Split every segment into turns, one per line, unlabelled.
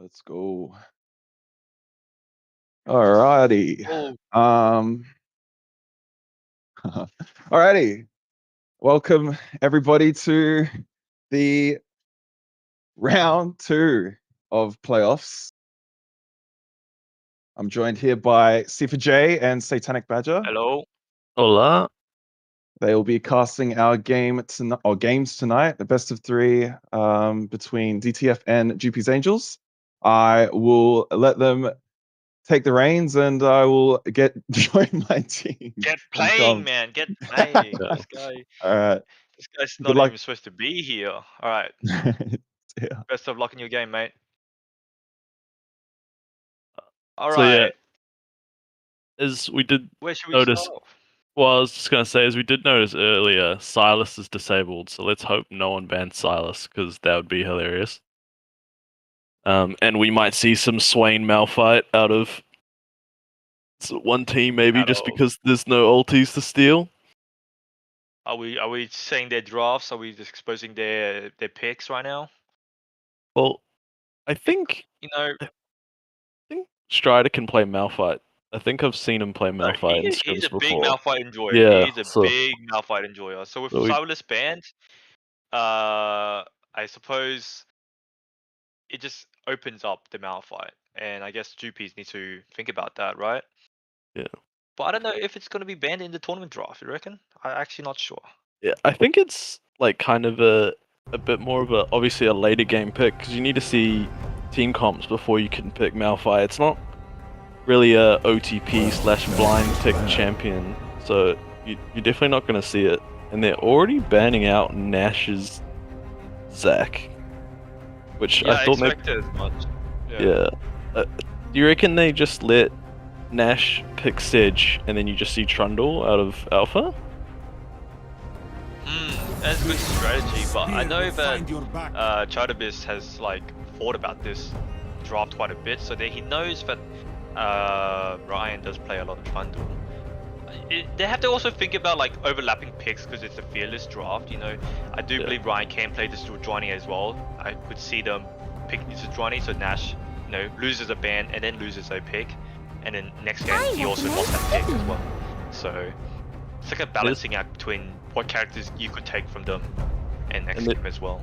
Let's go. Alrighty.
Oh,
Alrighty. Welcome everybody to the round 2 of playoffs. I'm joined here by Sifa J and Satanic Badger.
hello.
Hola.
They will be casting our games tonight, the best of 3 between DTF and Jewpies Angels. I will let them take the reins and I will join my team.
Get playing, man. Get playing. This
Alright.
guy's
Good
not
luck.
even supposed to be here. All right.
Yeah.
Best of luck in your game, mate. All
So, yeah,
right.
as we did
Where should we
notice,
start off?
well, I was just going to say, as we did notice earlier, Silas is disabled, so let's hope no one bans Silas, because that would be hilarious. And we might see some Swain Malphite out of one team, maybe,
Out
just
of-
because there's no ultis to steal.
Are we saying their drafts? Are we just exposing their picks right now?
Well, I think
You know,
Strider can play Malphite. I think I've seen him play
no,
Malphite in
he's
scrims
a big
before.
Malphite enjoyer.
Yeah,
He's a
so-
big Malphite enjoyer. So with
So we-
Silas banned, I suppose it just opens up the Malphite, and I guess Jewpies need to think about that, right?
Yeah.
But I don't know if it's going to be banned in the tournament draft. You reckon? I'm actually not sure.
Yeah, I think it's like kind of a bit more of obviously a later game pick, because you need to see team comps before you can pick Malphite. It's not really a OTP/blind pick champion, so you're definitely not going to see it. And they're already banning out Nash's Zac, which
Yeah,
I thought maybe.
expected as much.
Yeah. Do you reckon they just let Nash pick Sedge and then you just see Trundle out of Alpha?
That's a good strategy, but I know that JWP has like thought about this draft quite a bit, so that he knows that Ryan does play a lot of Trundle. They have to also think about like overlapping picks because it's a fearless draft. You know, I do believe Ryan can play this Sejuani as well. I could see them picking Sejuani, so Nash, you know, loses a ban and then loses a pick, and then next game he also lost that pick as well. So it's like a balancing act between what characters you could take from them and next game as well.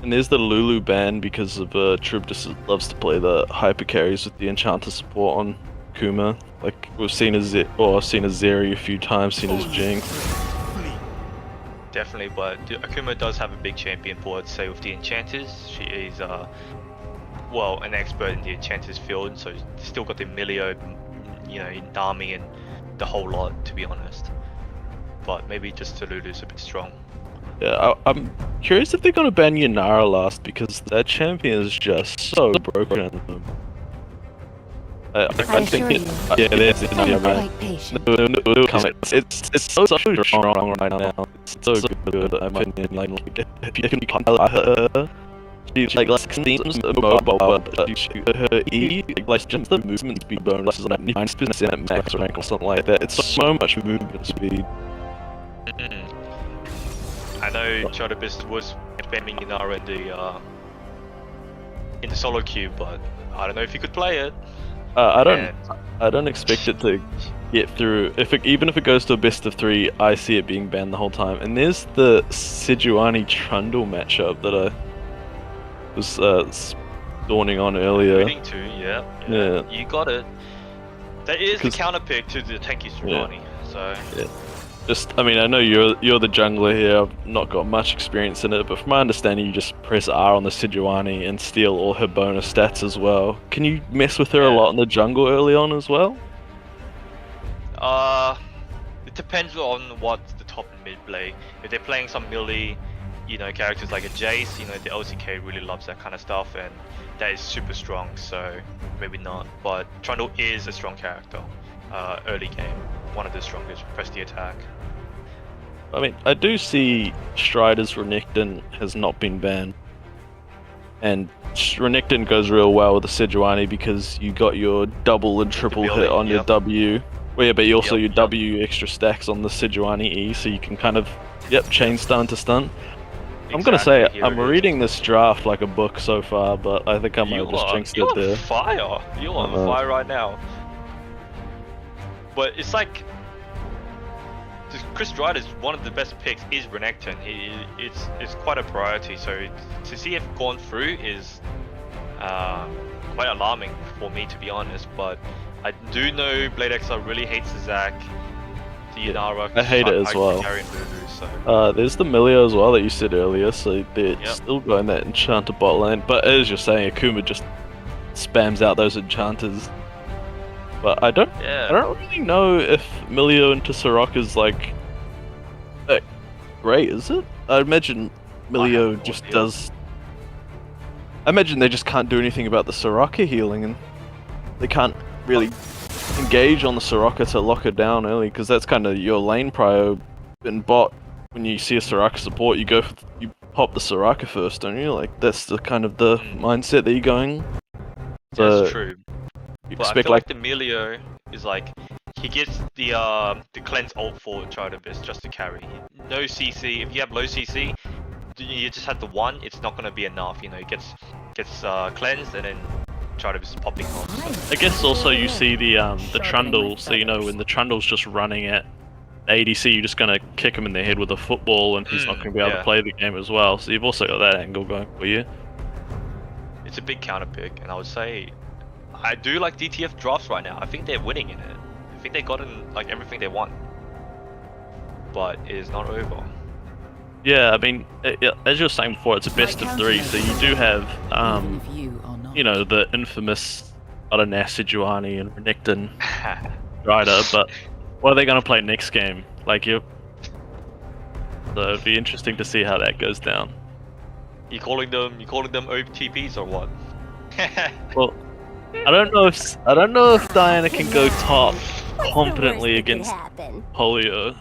And there's the Lulu ban because of Trib just loves to play the hyper carries with the Enchanter support on Kuma. Like we've seen I've seen a Zeri a few times, seen as Jinx.
Definitely, but Akuma does have a big champion board, say with the Enchanters. She is well, an expert in the Enchanters field, so still got the Emilio, you know, Nami and the whole lot, to be honest. But maybe just Lulu's a bit strong.
Yeah, I'm curious if they're gonna ban Yanara last, because that champion is just so broken. I think it. Yeah, there's it. Yeah, right. It's so strong right now. It's so good, in my opinion. Like, if you can she's like seems mobile, but her E, like just the movement speed bonus is like 9% max rank or something like that. It's so much movement speed.
I know JWP was spamming Inara in the solo queue, but I don't know if he could play it.
I don't expect it to get through. Even if it goes to a best of 3, I see it being banned the whole time. And there's the Sejuani Trundle matchup that I was dawning on earlier.
Yeah. You got it. That is the counter pick to the tanky Sejuani. So.
Yeah. I mean, I know you're the jungler here. I've not got much experience in it, but from my understanding, you just press R on the Sejuani and steal all her bonus stats as well. Can you mess with her a lot in the jungle early on as well?
It depends on what the top and mid play. If they're playing some melee, you know, characters like a Jace, you know, the LCK really loves that kind of stuff, and that is super strong. So maybe not. But Trundle is a strong character. Early game, one of the strongest. Press the attack.
I mean, I do see Strider's Renekton has not been banned. And Renekton goes real well with the Sejuani because you got your double and triple hit on your W. Well, yeah, but you also your W extra stacks on the Sejuani E, so you can kind of, chain stun to stun. I'm gonna say
Exactly, here
I'm
it is.
reading this draft like a book so far, but I think I might have just jinxed it
You're
there.
on fire. You're on fire right now. But it's like Chris Dried is one of the best picks. Is Renekton? It's quite a priority. So to see it gone through is quite alarming for me, to be honest. But I do know Bladexa really hates the Zac, the Inara.
I hate it as well. There's the Milio as well that you said earlier, so they're still going that Enchanter bot lane. But as you're saying, Akuma just spams out those Enchanters. But I don't really know if Milio into Soraka is like great, is it? I imagine Milio just does. I imagine they just can't do anything about the Soraka healing, and they can't really engage on the Soraka to lock her down early, because that's kind of your lane prio in bot. When you see a Soraka support, you pop the Soraka first, don't you? Like that's the kind of the mindset that you're going. So,
that's true. But I feel like the Milio is like he gets the cleanse ult for Jewpies just to carry. No CC. If you have low CC, you just have the one. It's not gonna be enough. You know, it gets cleansed and then Jewpies is popping off.
I guess also you see the Trundle. So you know when the Trundle's just running at ADC, you're just gonna kick him in the head with a football, and he's not gonna be able to play the game as well. So you've also got that angle going for you.
It's a big counter pick, and I would say I do like DTF drafts right now. I think they're winning in it. I think they got in like everything they want, but it is not over.
Yeah, I mean, as you were saying before, it's a best of 3, so you do have, you know, the infamous Otternass, Sejuani, and Renekton Rider, but what are they going to play next game? Like, so it'd be interesting to see how that goes down.
You calling them OTPs or what?
Well, I don't know if Diana can go top confidently against Polio,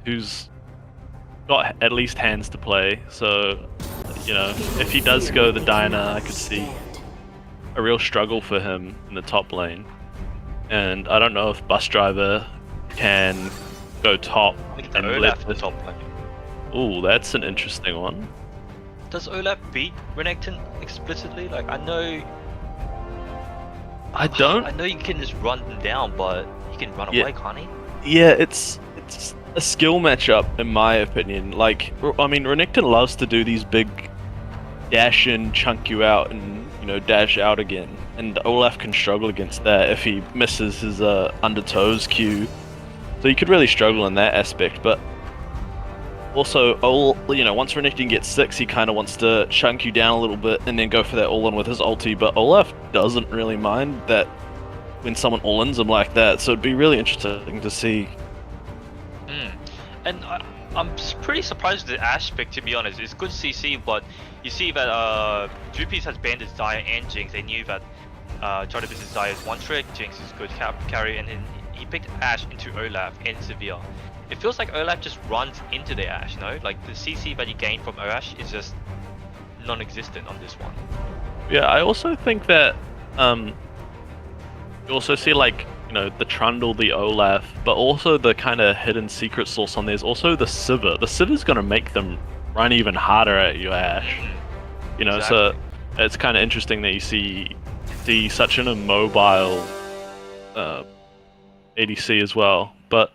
who's got at least hands to play. So, you know, if he does go the Diana, I could see a real struggle for him in the top lane. And I don't know if Bus Driver can go top and
Olaf the top lane.
Ooh, that's an interesting one.
Does Olaf beat Renekton explicitly? Like, I know you can just run them down, but he can run away, can't he?
Yeah, it's a skill matchup in my opinion. Like, I mean, Renekton loves to do these big dash in, chunk you out, and you know, dash out again. And Olaf can struggle against that if he misses his under toes Q. So you could really struggle in that aspect. But also, you know, once Renekton gets 6, he kind of wants to chunk you down a little bit and then go for that all-in with his ulti. But Olaf doesn't really mind that when someone all-ins him like that. So it'd be really interesting to see.
And I'm pretty surprised with the Ashe pick, to be honest. It's good CC, but you see that Jewpies has banned his Xayah and Jinx. They knew that Jewpies' Xayah is one trick, Jinx is good carry, and then he picked Ashe into Olaf and Severe. It feels like Olaf just runs into the Ashe, no? Like the CC that you gain from Ashe is just non-existent on this one.
Yeah, I also think that you also see, like, you know, the Trundle, the Olaf, but also the kind of hidden secret source on there's also the Sivir. The Sivir's gonna make them run even harder at your Ashe. You know, so it's kind of interesting that you see such an immobile ADC as well. But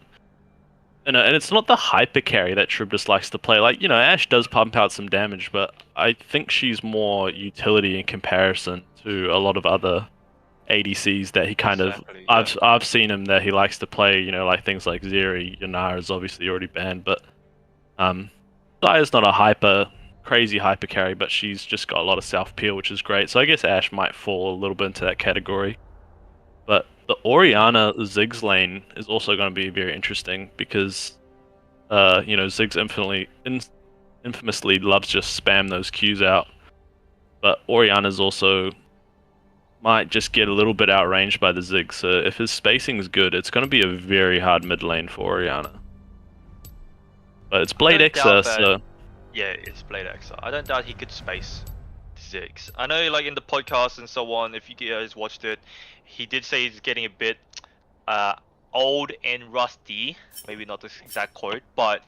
you know, and it's not the hyper carry that Trib just likes to play. Like, you know, Ashe does pump out some damage, but I think she's more utility in comparison to a lot of other ADCs that he kind of I've seen him that he likes to play, you know, like things like Zeri. Yanara is obviously already banned, but Xayah's not a crazy hyper carry, but she's just got a lot of self peel, which is great. So I guess Ashe might fall a little bit into that category. But the Orianna Ziggs lane is also going to be very interesting because you know, Ziggs infamously loves just spam those Qs out, but Orianna's also might just get a little bit outranged by the Ziggs. So if his spacing is good, it's going to be a very hard mid lane for Orianna. But it's Bladexa, so
yeah, it's Bladexa. I don't doubt he could space Ziggs. I know, like in the podcast and so on, if you guys watched it, he did say he's getting a bit old and rusty. Maybe not the exact quote, but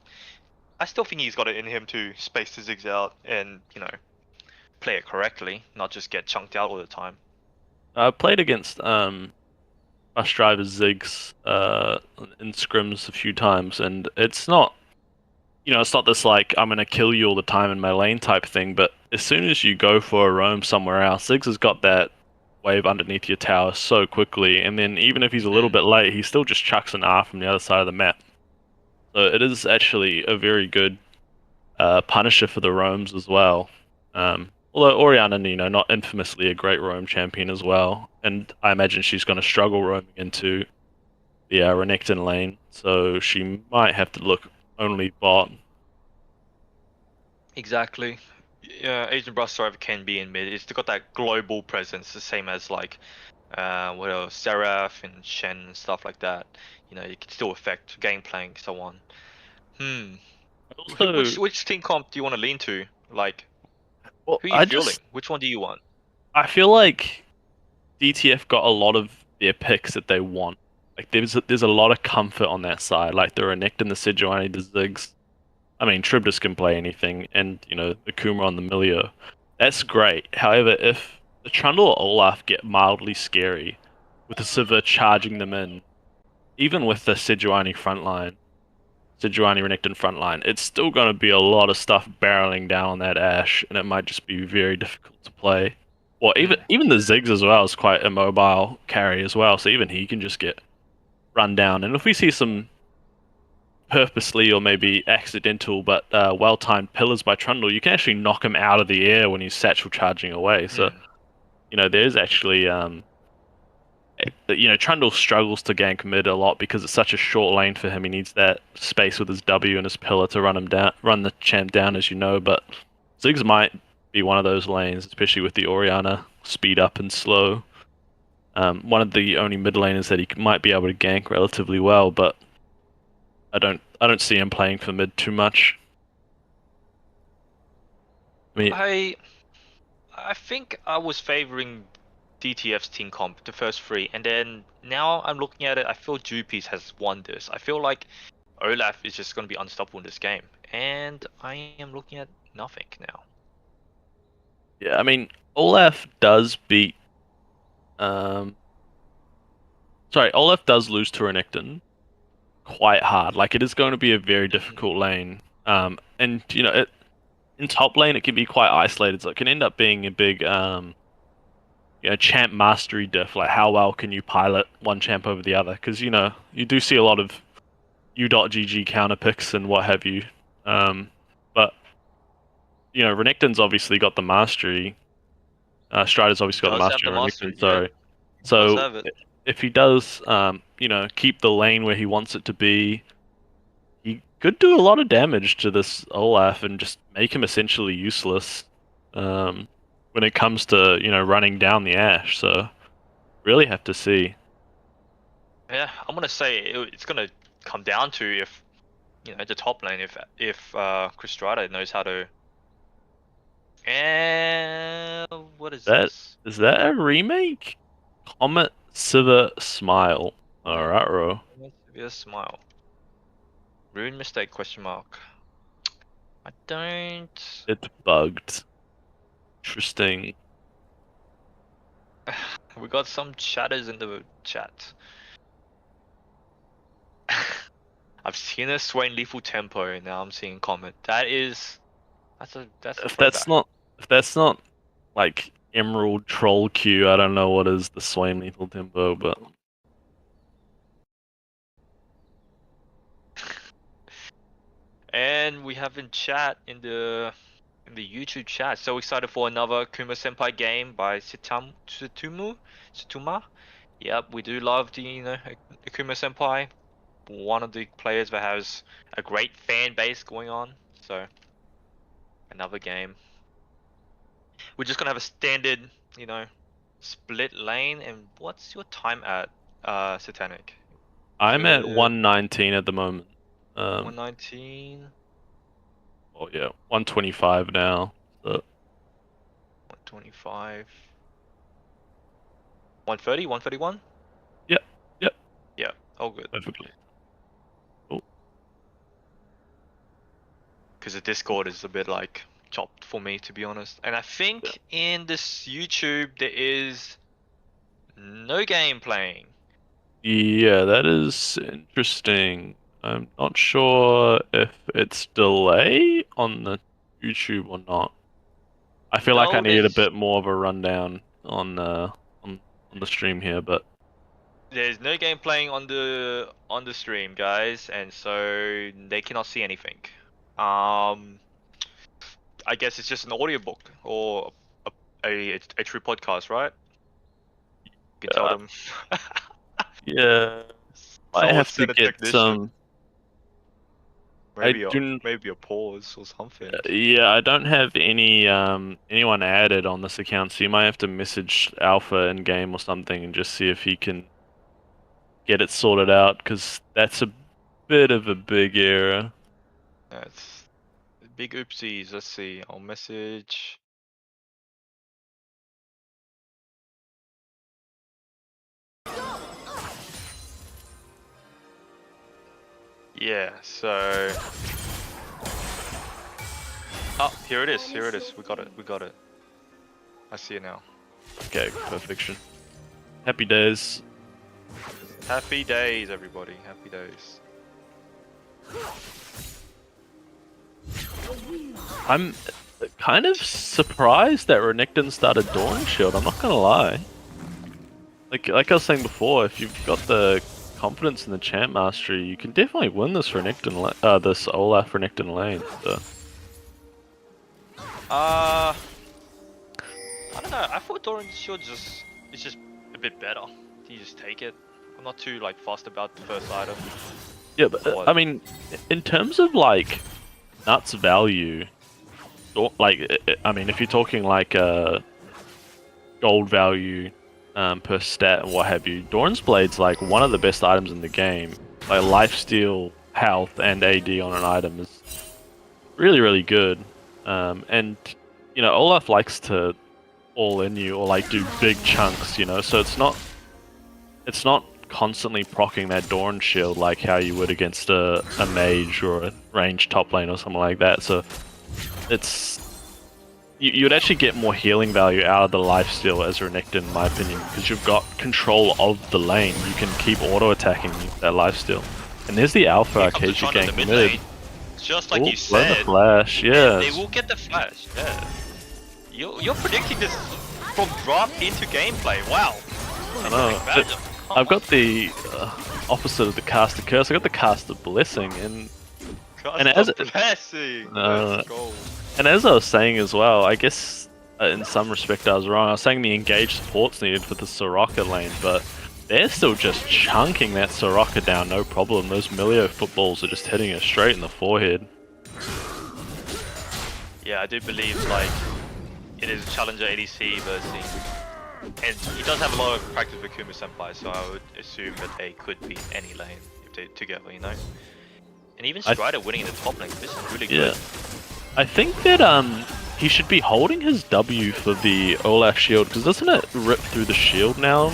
I still think he's got it in him to space the Ziggs out and, you know, play it correctly, not just get chunked out all the time.
I played against bus drivers Ziggs in scrims a few times, and it's not, you know, it's not this like I'm gonna kill you all the time in my lane type thing. But as soon as you go for a roam somewhere else, Ziggs has got that wave underneath your tower so quickly, and then even if he's a little bit late, he still just chucks an R from the other side of the map. So it is actually a very good punisher for the roams as well. Although Orianna, you know, not infamously a great roam champion as well, and I imagine she's going to struggle roaming into the Renekton lane, so she might have to look only bot.
Exactly. Yeah, Asian Bus Driver can be in mid. It's got that global presence, the same as like, what else, Seraph and Shen and stuff like that. You know, it can still affect gameplay and so on.
Also,
Which team comp do you want to lean to? Like,
well,
who are you feeling? Which one do you want?
I feel like DTF got a lot of their picks that they want. Like there's a lot of comfort on that side. Like the Renekton, the Sejuani, the Ziggs. I mean, Tribus can play anything, and you know the Kuma on the Milio. That's great. However, if the Trundle or Olaf get mildly scary, with the Sivir charging them in, even with the Sejuani frontline, Sejuani Renekton frontline, it's still going to be a lot of stuff barreling down on that Ashe, and it might just be very difficult to play. Or even the Ziggs as well is quite a mobile carry as well, so even he can just get run down. And if we see some purposely or maybe accidental but well-timed pillars by Trundle, you can actually knock him out of the air when he's satchel charging away. So, you know, there's actually, you know, Trundle struggles to gank mid a lot because it's such a short lane for him. He needs that space with his W and his pillar to run him down, run the champ down, as you know. But Ziggs might be one of those lanes, especially with the Orianna speed up and slow. One of the only mid laners that he might be able to gank relatively well, but I don't see him playing for mid too much. I mean,
I think I was favoring DTF's team comp the first three, and then now I'm looking at it, I feel Jewpies has won this. I feel like Olaf is just going to be unstoppable in this game, and I am looking at nothing now.
yeah, I mean, Olaf does beat. Sorry, Olaf does lose to Renekton quite hard. Like, it is going to be a very difficult lane. And you know, in top lane it can be quite isolated, so it can end up being a big you know, champ mastery diff. Like, how well can you pilot one champ over the other? Because you know, you do see a lot of U.GG counter picks and what have you. But you know, Renekton's obviously got the mastery. Strider's obviously got the mastery on Renekton. Sorry. So if he does, you know, keep the lane where he wants it to be, he could do a lot of damage to this Olaf and just make him essentially useless when it comes to, you know, running down the Ashe. So really have to see.
Yeah, I'm gonna say it's gonna come down to if, you know, the top lane, if Chris Strider knows how to. And what is this?
Is that a remake? Comet Sivir Smile. Alright, bro.
Severe smile. Rune mistake question mark. I don't.
It's bugged. Interesting.
We got some chatters in the chat. I've seen a Swain lethal tempo, and now I'm seeing comment. That's a
If that's not like Emerald Troll Q, I don't know what is the Swain Lethal Tempo, but
And we have in chat in the YouTube chat. So excited for another Kuma Senpai game by Situma. Yep, we do love the, you know, Kuma Senpai. One of the players that has a great fan base going on. So another game. We're just gonna have a standard, you know, split lane. And what's your time at, Satanic?
I'm at 119 at the moment.
119.
Oh yeah, 125 now. So.
125. 130, 131?
Yep.
Yeah, all good.
Perfectly. Cool.
because the Discord is a bit like chopped for me, to be honest. And I think in this YouTube there is no game playing.
Yeah, that is interesting. I'm not sure if it's delay on the YouTube or not. I feel like I
No,
need a
there's-
bit more of a rundown on the stream here, but
There's no game playing on the stream, guys, and so they cannot see anything. I guess it's just an audiobook or a true podcast, right? You can tell them.
yeah, I
Someone
have to
send a
get
technician.
some.
Maybe
do-
maybe a pause or something.
Yeah, I don't have any anyone added on this account, so you might have to message Alpha in game or something and just see if he can get it sorted out, because that's a bit of a big error.
That's big oopsies. Let's see. I'll message. Yeah, so. Oh, here it is. Here it is. We got it. We got it. I see it now.
Okay, perfection. Happy days.
Happy days, everybody. Happy days.
I'm kind of surprised that Renekton started Dawn Shield, I'm not gonna lie. Like I was saying before, if you've got the confidence in the champ mastery, you can definitely win this Renekton this Olaf Renekton lane. So.
I don't know. I thought Darwin Shield is just a bit better. You just take it. I'm not too like fussed about the first item.
Yeah, but I mean, in terms of like nuts value, like I mean, if you're talking like gold value per stat and what have you, Doran's Blade's like one of the best items in the game. Like lifesteal, health, and AD on an item is really, really good. And you know, Olaf likes to all in you or like do big chunks, you know, so it's not constantly proccing that Dawn Shield like how you would against a mage or a ranged top lane or something like that. So it's you'd actually get more healing value out of the lifesteal as Renekton, in my opinion, because you've got control of the lane. You can keep auto attacking that lifesteal. And there's the Alpha Arcadia gank mid.
Just like
Ooh,
you
the
said,
flash, yeah.
they will get the flash. Yeah. You're predicting this from drop into gameplay. Wow.
I know. I've got the opposite of the caster curse. I got the caster blessing, and as
blessing. Let's go.
And as I was saying as well, I guess in some respect I was wrong. I was saying the engaged support's needed for the Soraka lane, but they're still just chunking that Soraka down, no problem. Those Milio footballs are just hitting her straight in the forehead.
Yeah, I do believe like it is Challenger ADC versus, and he does have a lot of practice with Kuma Senpai, so I would assume that they could beat any lane if they're together, you know. And even Strider winning in the top lane, this is really good.
I think that he should be holding his W for the Olaf shield, because doesn't it rip through the shield now?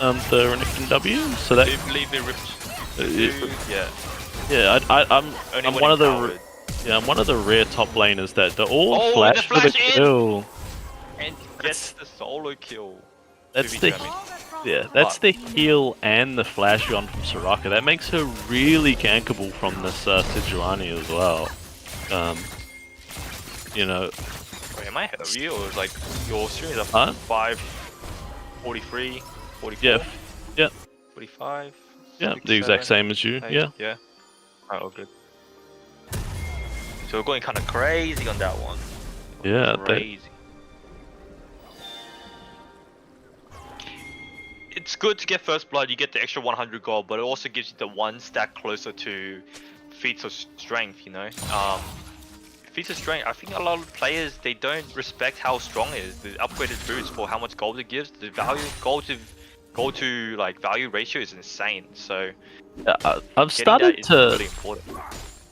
The Renekton W, so that.
I do believe it rips.
Yeah, I'm one of the. Yeah, I'm one of the rare top laners that they're all flash for the kill.
And gets the solo kill.
That's the the heal and the flash on from Soraka. That makes her really gankable from this Sejuani as well. You know.
Wait, am I ahead of you, or is like your stream is up 5:43, 44?
Yeah.
45.
Yeah, the exact same as you.
8,
yeah.
Yeah. Alright, all good. So we're going kind of crazy on that one.
Yeah,
crazy. It's good to get first blood. You get the extra 100 gold, but it also gives you the one stack closer to feats of strength. You know, feats of strength. I think a lot of players, they don't respect how strong it is. The upgraded boots for how much gold it gives. The value gold to like value ratio is insane. So
I've started to.
Really important.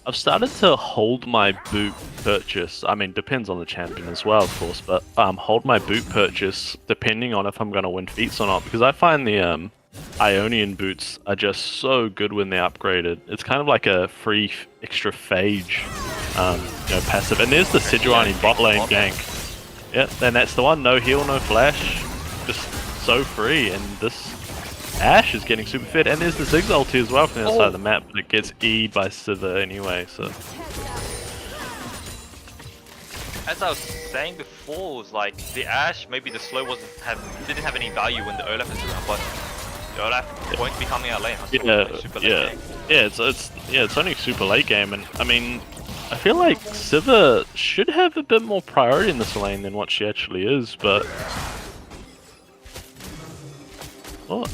I've started to hold my boot purchase. I mean, depends on the champion as well, of course, but hold my boot purchase depending on if I'm going to win feats or not, because I find the Ionian boots are just so good when they're upgraded. It's kind of like a free extra phage passive. And there's the Sejuani bot lane gank. Yeah, and that's the one. No heal, no flash, just so free. And this Ashe is getting super fed. And there's the Ziggs ulti as well from the other side of the map, but it gets E'd by Sivir anyway. So
as I was saying before, it was like the Ashe, maybe the slow didn't have any value when the Olaf is around, but the Olaf won't be coming out late. Super late game.
It's only super late game, and I mean, I feel like Sivir should have a bit more priority in this lane than what she actually is, but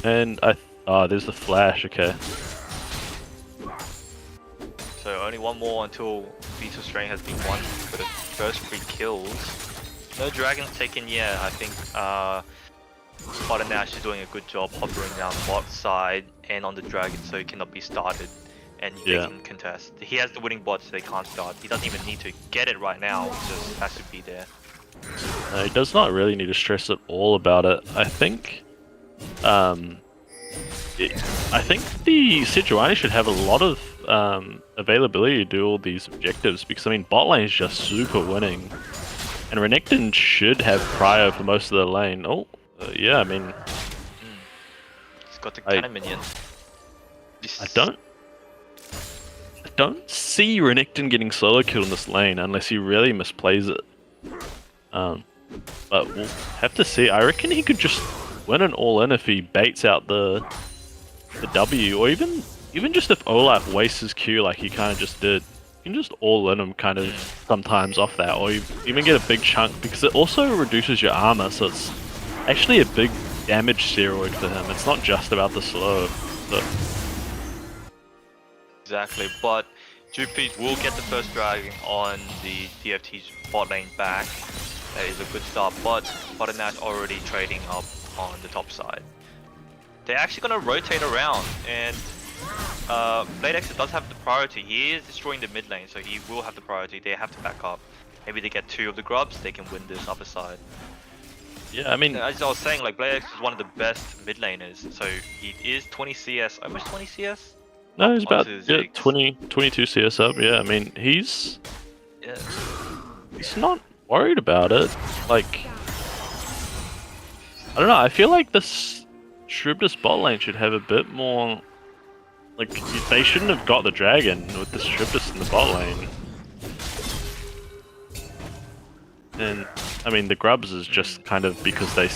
and there's the flash. Okay.
So only one more until Beetle Strain has been won for the first 3 kills. No dragons taken yet. I think Bot Nash is doing a good job hovering down bot side and on the dragon, so it cannot be started and they can contest. He has the winning bot, so they can't start. He doesn't even need to get it right now, just has to be there.
He does not really need to stress at all about it. I think the Sejuani should have a lot of availability to do all these objectives, because I mean bot lane is just super winning, and Renekton should have prio for most of the lane. Yeah, I mean,
he's got the cannon minion.
I don't see Renekton getting solo killed in this lane unless he really misplays it. But we'll have to see. I reckon he could just win an all-in if he baits out the W, or even just if Olaf wastes his Q like he kind of just did. You can just all-in him kind of sometimes off that, or you even get a big chunk, because it also reduces your armor, so it's actually a big damage steroid for him. It's not just about the slow. So.
Exactly, but Jewpies will get the first dragon on the DFT's bot lane back. That is a good start, but Nash already trading up on the top side. They're actually going to rotate around, and Bladexa does have the priority. He is destroying the mid lane, so he will have the priority. They have to back up. Maybe they get 2 of the grubs, they can win this upper side.
Yeah, I mean,
as I was saying, like Bladexa is one of the best mid laners, so he is 20 CS, almost 20 CS?
No, he's about 22 CS up. Yeah, I mean, he's not worried about it. Like, I don't know, I feel like this Shrubdus bot lane should have a bit more, like, they shouldn't have got the dragon with the Shrubdus in the bot lane. And I mean, the grubs is just kind of because they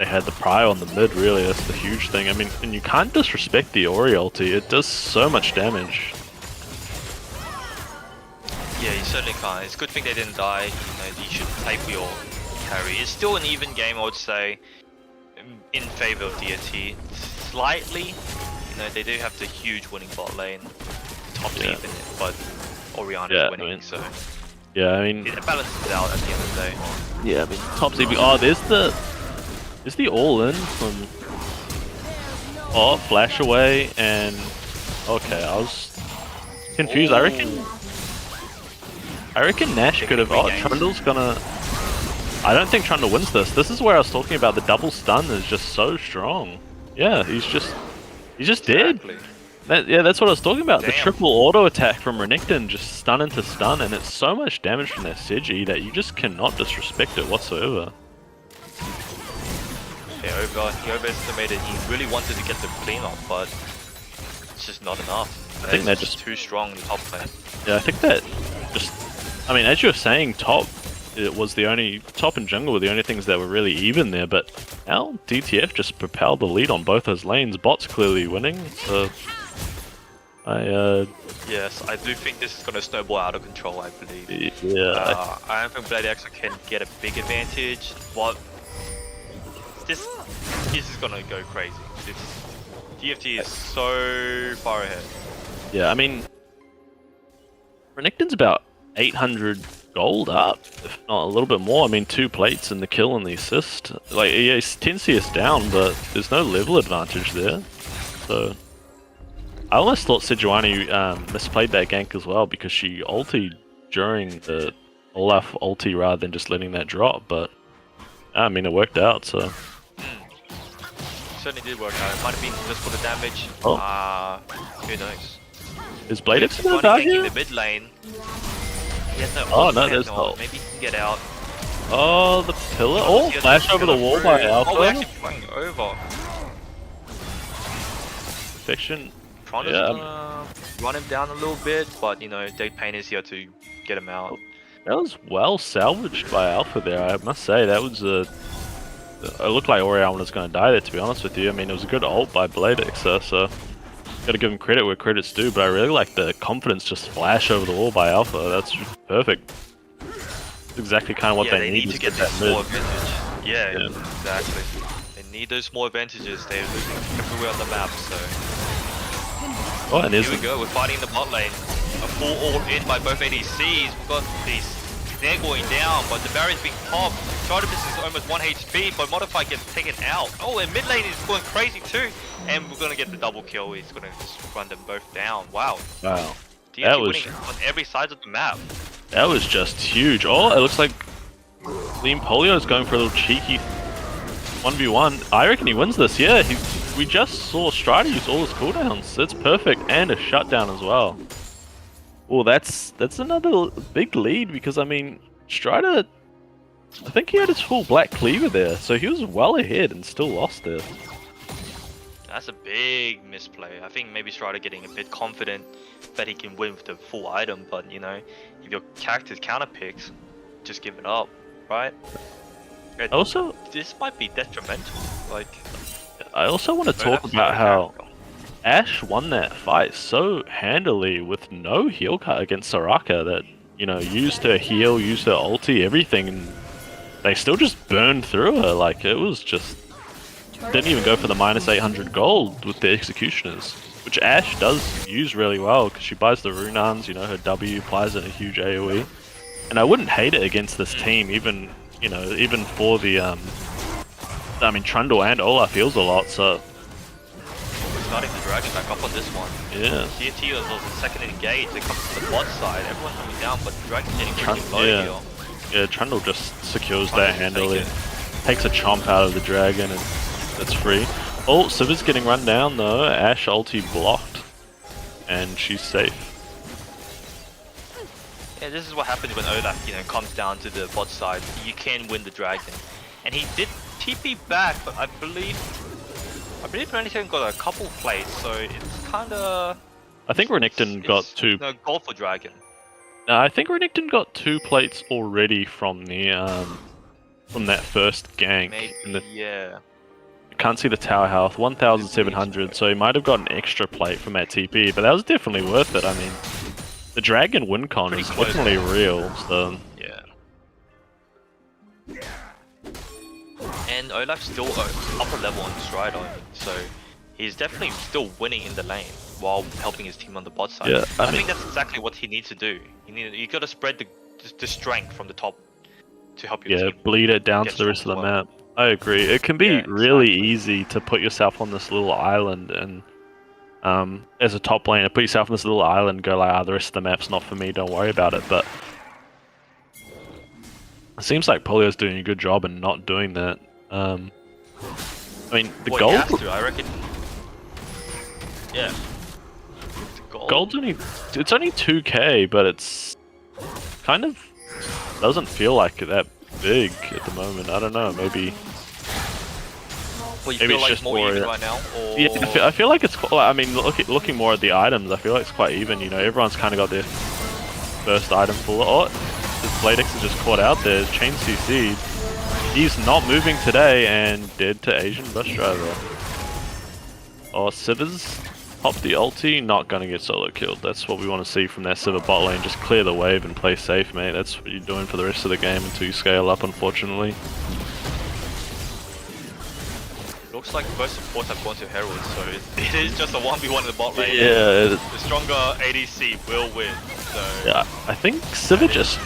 had the prio on the mid, really. That's the huge thing. I mean, and you can't disrespect the Ori ulti. It does so much damage.
Yeah, you certainly can't. It's a good thing they didn't die. You should play for your carry. It's still an even game, I would say, in favor of DT. Slightly, they do have the huge winning bot lane. Top even, but Oriana's winning, so...
Yeah, I mean...
It balances it out at the end of the day.
Yeah, I mean, top CP... Oh, there's the all-in from... Oh, flash away, and... Okay, I was confused. I reckon Nash could have... Oh, Trundle's gonna... I don't think Trundle wins this. This is where I was talking about the double stun is just so strong. Yeah, he's just dead. That's what I was talking about. Damn. The triple auto attack from Renekton, just stun into stun, and it's so much damage from that Seji that you just cannot disrespect it whatsoever.
Yeah, he overestimated. He really wanted to get the clean up, but it's just not enough.
I think they're just
too strong in the top lane.
Yeah, I think that just... I mean, as you were saying, top and jungle were the only things that were really even there, but now DTF just propelled the lead on both those lanes. Bot's clearly winning, so...
Yes, I do think this is going to snowball out of control, I believe.
Yeah.
I don't think Bladexa can get a big advantage, but this is going to go crazy. DFT is so far ahead.
Yeah, I mean, Renekton's about 800 gold up, if not a little bit more. I mean, 2 plates and the kill and the assist. Like, yeah, he's 10 CS down, but there's no level advantage there. So... I almost thought Sejuani misplayed that gank as well, because she ultied during the Olaf ulti rather than just letting that drop, but I mean, it worked out, so...
Certainly did work out. It might have been just for the damage.
Oh.
Who knows?
Is Bladexa gonna die here?
The mid lane. He has no
Oh,
ult,
no,
he has
there's
no
no
ult.
ult.
Maybe he can get out.
Oh, the pillar. Oh,
He has
flash
to
over the
pillar
wall
through.
by Alpha.
Oh, we're actually flying over.
Fiction.
Trondo's
Yeah.
gonna run him down a little bit, but you know, Date Pain is here to get him out.
That was well salvaged by Alpha there, I must say. That was a... It looked like Orion was going to die there, to be honest with you. I mean, it was a good ult by Bladexa, so... Gotta give him credit where credit's due, but I really like the confidence just flash over the wall by Alpha. That's perfect. It's exactly kind of what
Yeah,
they
need
need
to get
that
this
mid.
small advantage. Yeah,
Yeah.
exactly. They need those small advantages. They're losing everywhere on the map, so...
Oh, and
Here we go, we're fighting the bot lane. A full all in by both ADCs. We've got these... They're going down, but the barrier's being popped. Jewpies is almost 1 HP, but Modify gets taken out. Oh, and mid lane is going crazy too. And we're gonna get the double kill. He's gonna just run them both down. Wow.
Wow.
DT
That was-
winning on every side of the map.
That was just huge. Oh, it looks like Liam Polio is going for a little cheeky 1v1. I reckon he wins this. Yeah, we just saw Strider use all his cooldowns. That's perfect, and a shutdown as well. Well, that's another big lead because I mean Strider, I think he had his full black cleaver there, so he was well ahead and still lost there.
That's a big misplay. I think maybe Strider getting a bit confident that he can win with the full item, but you know, if your character's counter picks, just give it up, right?
Also,
This might be detrimental. Like,
I also want to talk about how Ash won that fight so handily with no heal cut against Soraka that, you know, used her heal, used her ulti, everything, and they still just burned through her. Like, it was just... Didn't even go for the minus 800 gold with the executioners, which Ash does use really well because she buys the Runans, you know, her W applies in a huge AoE. And I wouldn't hate it against this team, even, you know, even for the, I mean, Trundle and Olaf heals a lot, so...
starting to drag it back up on this one.
Yeah.
TNT was also second engage. They come to the bot side. Everyone's coming down, but the Dragon's getting pretty low
yeah.
here.
Yeah, Trundle just secures
Trundle
that
can
handily.
take
Takes a chomp out of the dragon and it's free. Oh, Siva's getting run down though. Ash ulti blocked. And she's safe.
Yeah, this is what happens when Olaf, you know, comes down to the bot side. You can win the dragon. And he did TP back, but I believe Renekton got a couple plates, so it's kinda...
I think Renekton got two.
No, gold for dragon.
No, I think Renekton got 2 plates already from the from that first gank.
Maybe, yeah.
I can't see the tower health, 1,700, so he might have got an extra plate from that TP, but that was definitely worth it. I mean, the dragon win con
Pretty
is
close.
definitely real, so...
Yeah. And Olaf's still upper level on Strider, so he's definitely still winning in the lane while helping his team on the bot side.
Yeah, I
think
mean-
that's exactly what he needs to do. You got to spread the strength from the top to help your
Yeah,
team.
bleed it down
get
to the rest of the
strong as well.
map. I agree. It can be
Yeah,
really
exactly.
easy to put yourself on this little island and, as a top laner, put yourself on this little island and go like, the rest of the map's not for me, don't worry about it. But it seems like Polio's doing a good job in not doing that. I mean, the
Well,
gold...
he has to, I reckon. Yeah. The
Gold's only... It's only 2k, but it's kind of... doesn't feel like that big at the moment. I don't know, maybe...
Well, you
maybe
feel
it's
like
just
more
more-
even right now? Or...
Yeah, I feel like it's quite, I mean, looking more at the items, I feel like it's quite even, you know, everyone's kind of got their first item full. Oh, this Bladexa just caught out there, chain CC'd. He's not moving today and dead to Asian bus driver. Oh, Siva's popped the ulti, not gonna get solo killed. That's what we want to see from that Siva bot lane, just clear the wave and play safe, mate. That's what you're doing for the rest of the game until you scale up, unfortunately.
Looks like both supports have gone to Herald, so it is just a 1v1 in the bot lane.
Yeah,
The stronger ADC will win, so...
yeah, I think Siva just...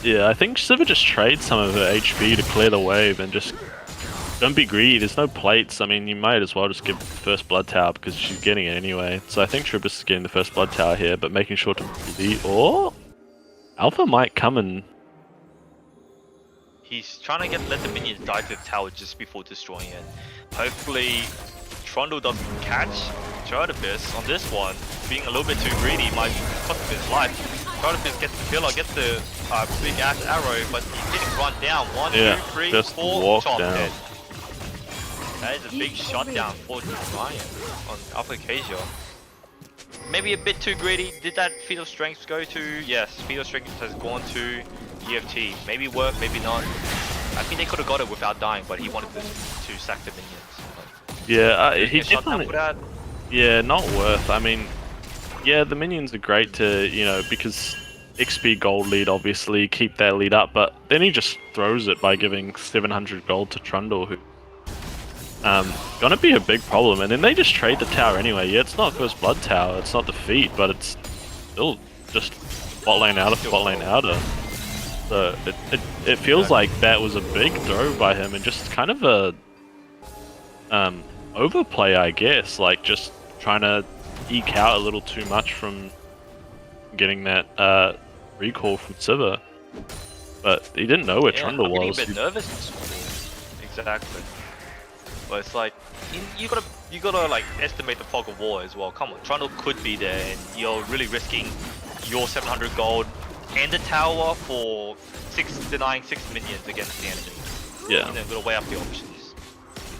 Yeah, I think Siva just trades some of her HP to clear the wave and just... Don't be greedy, there's no plates. I mean, you might as well just give the first blood tower because she's getting it anyway. So I think Jewpies is getting the first blood tower here, but making sure to bleed... Or... Alpha might come and...
He's trying to let the minions die to the tower just before destroying it. Hopefully, Trundle doesn't catch Jewpies on this one. Being a little bit too greedy might cost him his life. Jewpies gets the pillar, gets the big ass arrow, but he didn't run down. 1,
Yeah,
2, 3,
just
4,
walk
chop
down.
dead. That is a big shutdown for Ryan on Alpha Acacia. Maybe a bit too greedy. Did that feat of strength go to? Yes, feat of strength has gone to EFT. Maybe worth, maybe not. I think they could have got it without dying, but he wanted to sack the minions.
Yeah, he
Get shut down
definitely.
for that.
Yeah, not worth. I mean, yeah, the minions are great to, you know, because XP gold lead, obviously, keep that lead up, but then he just throws it by giving 700 gold to Trundle, who gonna be a big problem, and then they just trade the tower anyway. Yeah, it's not First Blood Tower, it's not defeat, but it's still just bot lane outer, bot lane outer. So it feels like that was a big throw by him, and just kind of a overplay, I guess, like just trying to eke out a little too much from getting that recall from Sivir. But he didn't know where Trundle
I'm getting
was.
a bit nervous this one. Exactly. But it's like you gotta like estimate the fog of war as well. Come on, Trundle could be there, and you're really risking your 700 gold and the tower for denying 6 minions against the enemy.
Yeah.
And then we'll weigh up the options.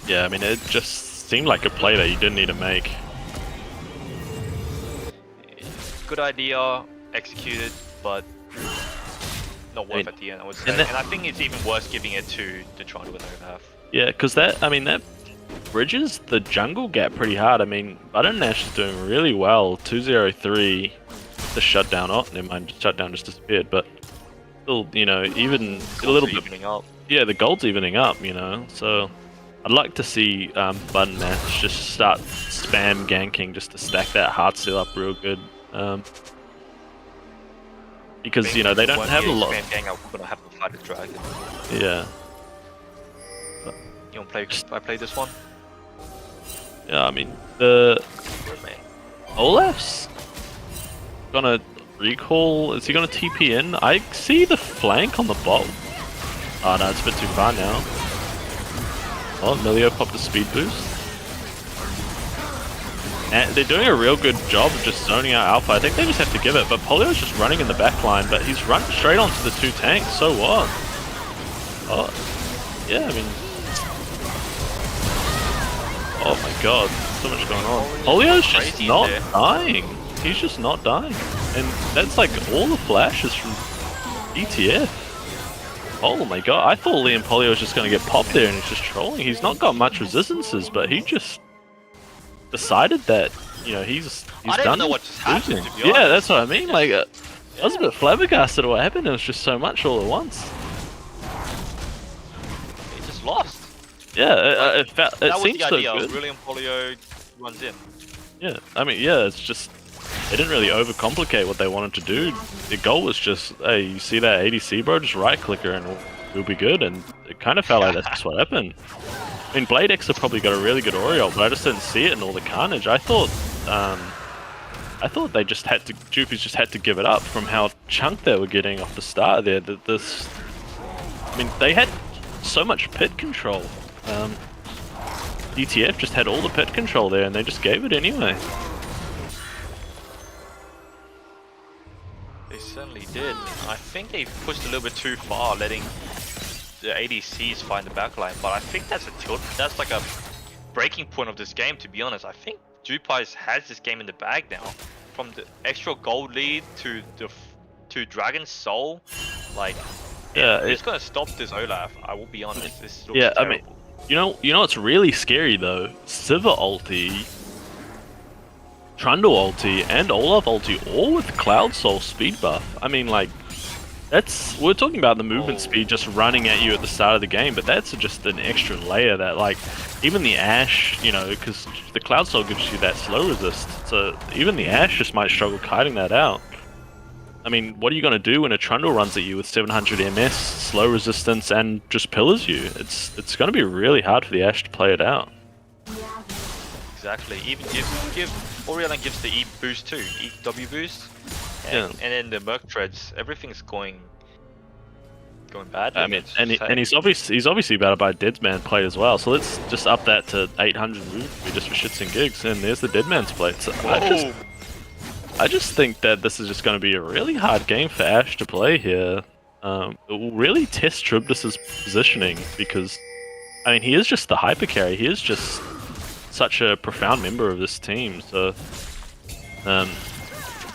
Yeah, I mean, it just seemed like a play that you didn't need to make.
Good idea, executed, but not worth at the end, I would say.
and
And,
that-
I think it's even worse giving it to Trundle with Overhalf.
Yeah, because that bridges the jungle gap pretty hard. I mean, Button Nash is doing really well. 203, the shutdown. Oh, never mind, shutdown just disappeared. But still, you know, even a little bit.
Evening up.
Yeah, the gold's evening up, you know. So I'd like to see Button Nash just start spam ganking just to stack that heart seal up real good. Because you know they don't have a lot.
Gang, I'm gonna have to fight a dragon.
Yeah.
You wanna play? I play this one.
Yeah, I mean the
Man.
Olaf's gonna recall. Is he gonna TP in? I see the flank on the bot. Oh no, it's a bit too far now. Oh, Milio popped a speed boost. And they're doing a real good job of just zoning out Alpha. I think they just have to give it, but Polio's just running in the back line, but he's run straight onto the 2 tanks, so what? Oh, yeah, I mean... Oh my god, so much going on. Polio's just
Crazy
not
there.
dying. He's just not dying. And that's like all the flashes from DTF. Oh my god, I thought Liam Polio was just going to get popped there and he's just trolling. He's not got much resistances, but he just decided that, you know, he's
I don't
done
even know what just happened,
losing.
to be
Yeah,
honest.
that's what I mean. Like, I was a bit flabbergasted at what happened. It was just so much all at once.
He just lost.
Yeah, it
That was
seems
the
so
idea.
good.
William Polio runs in.
Yeah, I mean, yeah, it's just they didn't really overcomplicate what they wanted to do. The goal was just, hey, you see that ADC, bro? Just right click her and we'll be good. And it kind of felt like that's just what happened. I mean, Bladexa probably got a really good Oriole, but I just didn't see it in all the carnage. I thought they just had to, Jewpies just had to give it up from how chunked they were getting off the start there. I mean, they had so much pit control. DTF just had all the pit control there, and they just gave it anyway.
They certainly did. I think they pushed a little bit too far, letting the ADCs find the backline. But I think that's a tilt. That's like a breaking point of this game, to be honest. I think Jewpies has this game in the bag now. From the extra gold lead to Dragon's Soul, like
Yeah,
it's gonna stop this Olaf. I will be honest. This looks
yeah.
terrible.
I mean, you know what's really scary though? Sivir ulti, Trundle ulti, and Olaf ulti, all with Cloud Soul speed buff. I mean, like, we're talking about the movement speed just running at you at the start of the game, but that's just an extra layer that, like, even the Ashe, you know, because the Cloud Soul gives you that slow resist, so even the Ashe just might struggle kiting that out. I mean, what are you going to do when a Trundle runs at you with 700 MS, slow resistance, and just pillars you? It's going to be really hard for the Ashe to play it out.
Exactly. Even give Orion gives the E boost too, E W boost, and then the Merc treads. Everything's going bad.
I mean, and he's obviously about to buy Deadman plate as well. So let's just up that to 800 move just for shits and gigs. And there's the Deadman's plate. So I just think that this is just going to be a really hard game for Ash to play here. It will really test Tribdus's positioning because, I mean, he is just the hyper carry. He is just such a profound member of this team. So,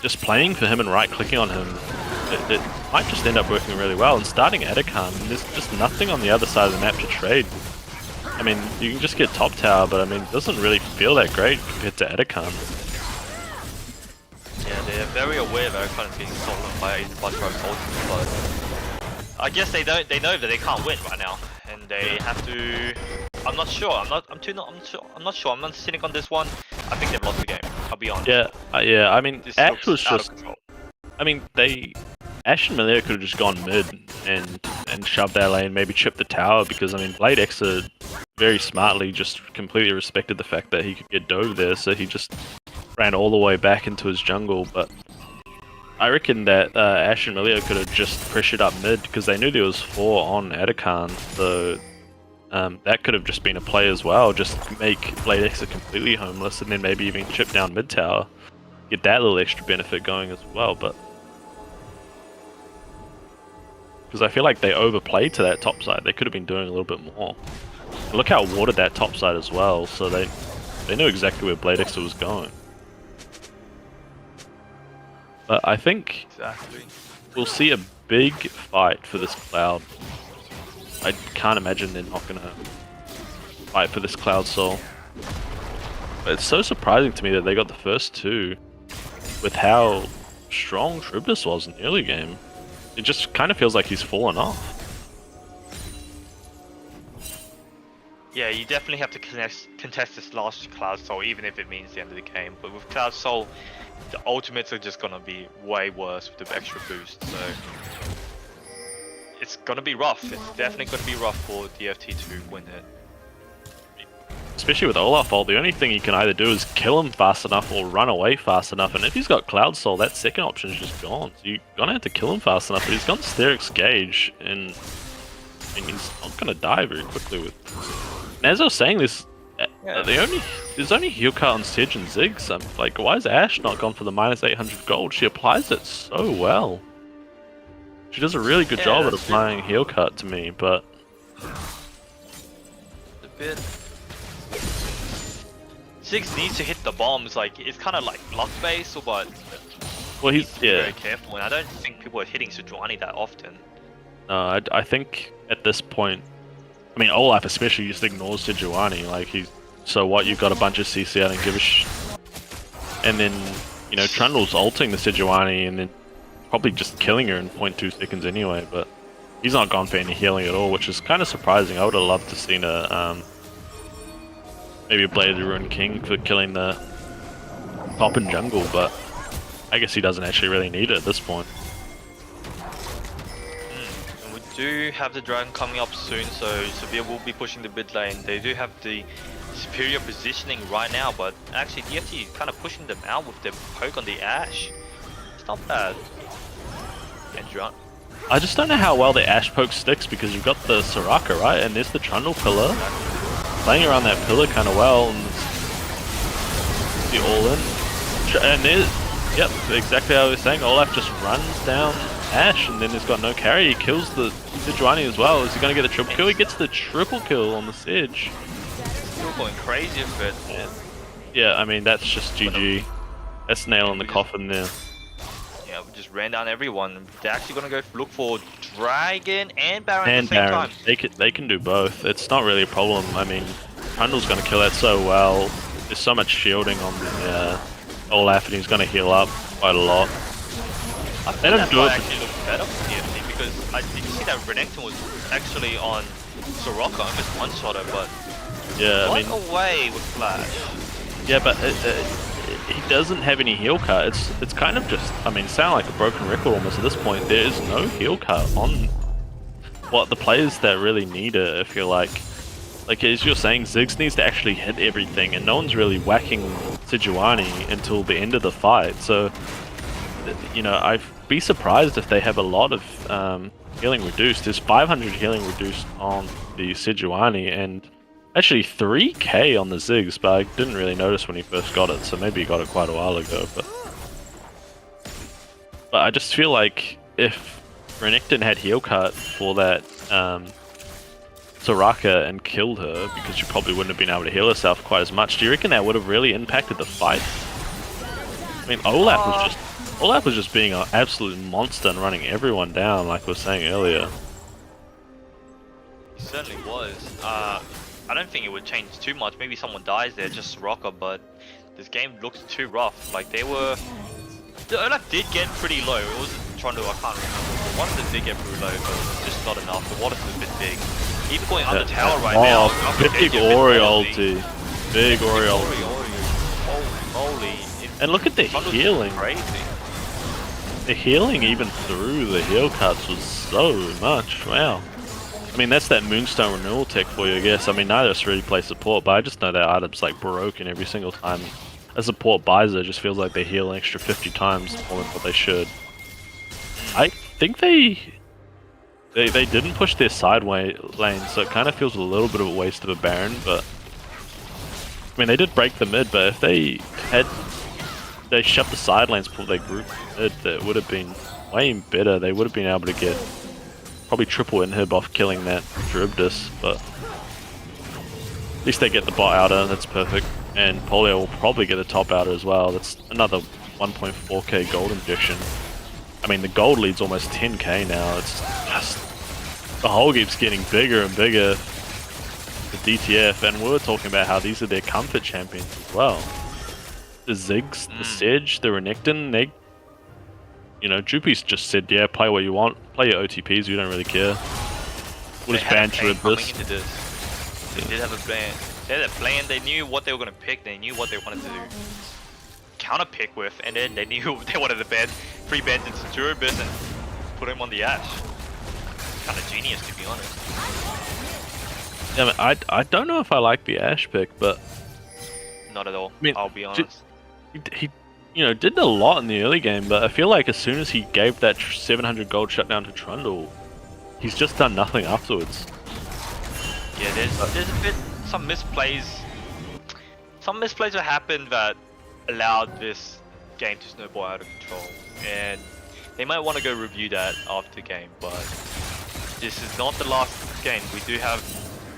just playing for him and right-clicking on him, it might just end up working really well. And starting Edikan, there's just nothing on the other side of the map to trade. I mean, you can just get top tower, but I mean, it doesn't really feel that great compared to Edikan.
Yeah, they're very aware of Edikan being stolen by Buzzrow's ultimate, but I guess they know that they can't win right now, and they have to. I'm not sure. I'm not sure. I'm not sitting on this one. I think they've lost the game. I'll be honest.
Yeah, yeah. I mean,
This
Ash was
looks out of
just.
control.
I mean, Ash and Melia could have just gone mid and shoved their lane, maybe chipped the tower, because I mean, Bladexa very smartly just completely respected the fact that he could get dove there, so he just ran all the way back into his jungle. But I reckon that Ash and Melia could have just pressured up mid because they knew there was 4 on Edikan, so that could have just been a play as well. Just make Bladexa completely homeless and then maybe even chip down mid tower, get that little extra benefit going as well. But because I feel like they overplayed to that top side, they could have been doing a little bit more. And look how watered that top side as well, so they knew exactly where Bladexa was going. But I think we'll see a big fight for this Cloud. I can't imagine they're not gonna fight for this Cloud Soul. But it's so surprising to me that they got the first 2 with how strong Tribdus was in the early game. It just kind of feels like he's fallen off.
Yeah, you definitely have to contest this last Cloud Soul, even if it means the end of the game. But with Cloud Soul, the ultimates are just gonna be way worse with the extra boost. So it's gonna be rough. It's definitely gonna be rough for DFT to win it.
Especially with Olaf ult, the only thing you can either do is kill him fast enough or run away fast enough. And if he's got Cloud Soul, that second option is just gone. So you're gonna have to kill him fast enough. But he's got Steric's Gauge, and I mean, he's not gonna die very quickly with. And as I was saying this, there's only heal cut on Sedge and Ziggs. I'm like, why is Ash not gone for the minus 800 gold? She applies it so well. She does a really good job at applying heal cut to me, but
a bit. Ziggs needs to hit the bombs. Like it's kind of like luck based, but
well, he's
very careful. And I don't think people are hitting Sejuani that often.
No, I think at this point, I mean, Olaf especially just ignores Sejuani. Like, so what, you've got a bunch of CC out and give a and then, you know, Trundle's ulting the Sejuani and then probably just killing her in 0.2 seconds anyway, but he's not gone for any healing at all, which is kind of surprising. I would have loved to seen maybe a Blade of the Ruined King for killing the top and jungle, but I guess he doesn't actually really need it at this point.
Do have the dragon coming up soon, so Severe will be pushing the mid lane. They do have the superior positioning right now, but actually DFT is kind of pushing them out with their poke on the Ash. It's not bad. And
I just don't know how well the Ash poke sticks because you've got the Soraka, right? And there's the Trundle pillar. Playing around that pillar kind of well, and the all-in. And there's, yep, exactly how I was saying, Olaf just runs down Ash and then he's got no carry. He kills the Sejuani as well. Is he going to get the triple kill? He gets the triple kill on the Sedge.
Still going crazy with it.
Yeah, I mean, that's just GG. That's nail in the coffin there.
Yeah, we just ran down everyone. They're actually going to go look for Dragon and Baron at the same time.
They can do both. It's not really a problem. I mean, Trundle's going to kill that so well. There's so much shielding on the Olaf, and he's going to heal up quite a lot.
I think that might actually look better for DFT because did you see that Renekton was actually on Soraka, almost one-shot her, but
yeah, I mean,
away with Flash.
Yeah, but he doesn't have any heal cut. It's kind of just, I mean, sound like a broken record almost at this point. There is no heal cut on what the players that really need it. I feel like as you're saying, Ziggs needs to actually hit everything, and no one's really whacking Sejuani until the end of the fight. So, you know, I'd be surprised if they have a lot of healing reduced. There's 500 healing reduced on the Sejuani, and actually 3k on the Ziggs, but I didn't really notice when he first got it, so maybe he got it quite a while ago. But But I just feel like if Renekton had heal cut for that Soraka and killed her, because she probably wouldn't have been able to heal herself quite as much, do you reckon that would have really impacted the fight? I mean, Olaf was just being an absolute monster and running everyone down, like we were saying earlier.
He certainly was. I don't think it would change too much. Maybe someone dies there, just Soraka, but this game looks too rough. Like they were... The Olaf did get pretty low. It was Trundle, I can't remember. But one of them did get pretty low, but just not enough. The water's a bit big. Even going under tower right now.
Big Ori ulti. Big Ori ulti.
Holy.
And look at the healing.
Crazy.
The healing even through the heal cuts was so much. Wow. I mean, that's that Moonstone renewal tech for you, I guess. I mean, neither of us really play support, but I just know that item's like broken every single time a support buys it. Just feels like they heal an extra 50 times more than what they should. I think they didn't push their side lane, so it kind of feels a little bit of a waste of a Baron, but... I mean, they did break the mid, but if they shut the side lanes before they grouped mid, that would have been way better. They would have been able to get probably triple inhib off killing that Jewpies, but at least they get the bot outer, and that's perfect. And Polio will probably get the top outer as well. That's another 1.4k gold injection. I mean, the gold lead's almost 10k now. It's just... the hole keeps getting bigger and bigger. The DTF, and we were talking about how these are their comfort champions as well. The Ziggs, the Sedge, the Renekton, they... You know, Jewpies just said, yeah, play what you want. Play your OTPs, we don't really care. We'll just ban Jewpies.
They did have a plan. They had a plan, they knew what they were going to pick, they knew what they wanted to counter pick with, and then they knew they wanted to ban free bans into Jewpies and put him on the Ashe. Kind of genius, to be honest.
Yeah, I don't know if I like the Ashe pick, but...
Not at all,
I mean,
I'll be honest.
He you know, did a lot in the early game, but I feel like as soon as he gave that 700 gold shutdown to Trundle, he's just done nothing afterwards.
Yeah, there's a bit, some misplays that happened that allowed this game to snowball out of control, and they might want to go review that after the game, but this is not the last game. We do have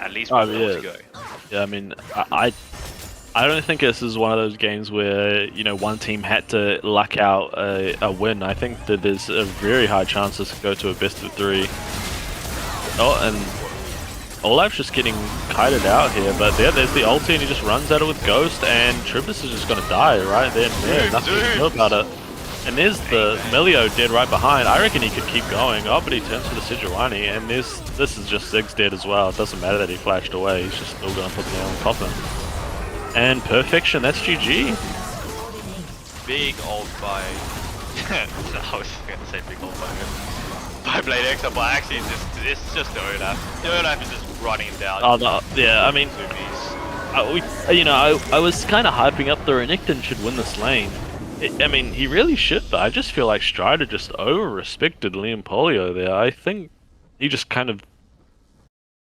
at least one more to go.
Yeah, I mean, I don't think this is one of those games where, you know, one team had to luck out a win. I think that there's a very high chance this could go to a best of 3. Oh, and Olaf's just getting kited out here, but there's the ulti, and he just runs at it with Ghost, and Jewpies is just gonna die right then and there. Nothing to do about it. And there's the Melio dead right behind. I reckon he could keep going. Oh, but he turns to the Sejuani, and this is just Ziggs dead as well. It doesn't matter that he flashed away. He's just still gonna put the nail in the coffin. And perfection, that's GG.
Big ult by... I was gonna say big ult by Bladexa, but actually it's just the Olaf. The Olaf is just running him down.
Oh no, yeah, I mean... I was kind of hyping up the Renekton should win this lane. I mean, he really should, but I just feel like Strider just over-respected Liam Polio there. I think he just kind of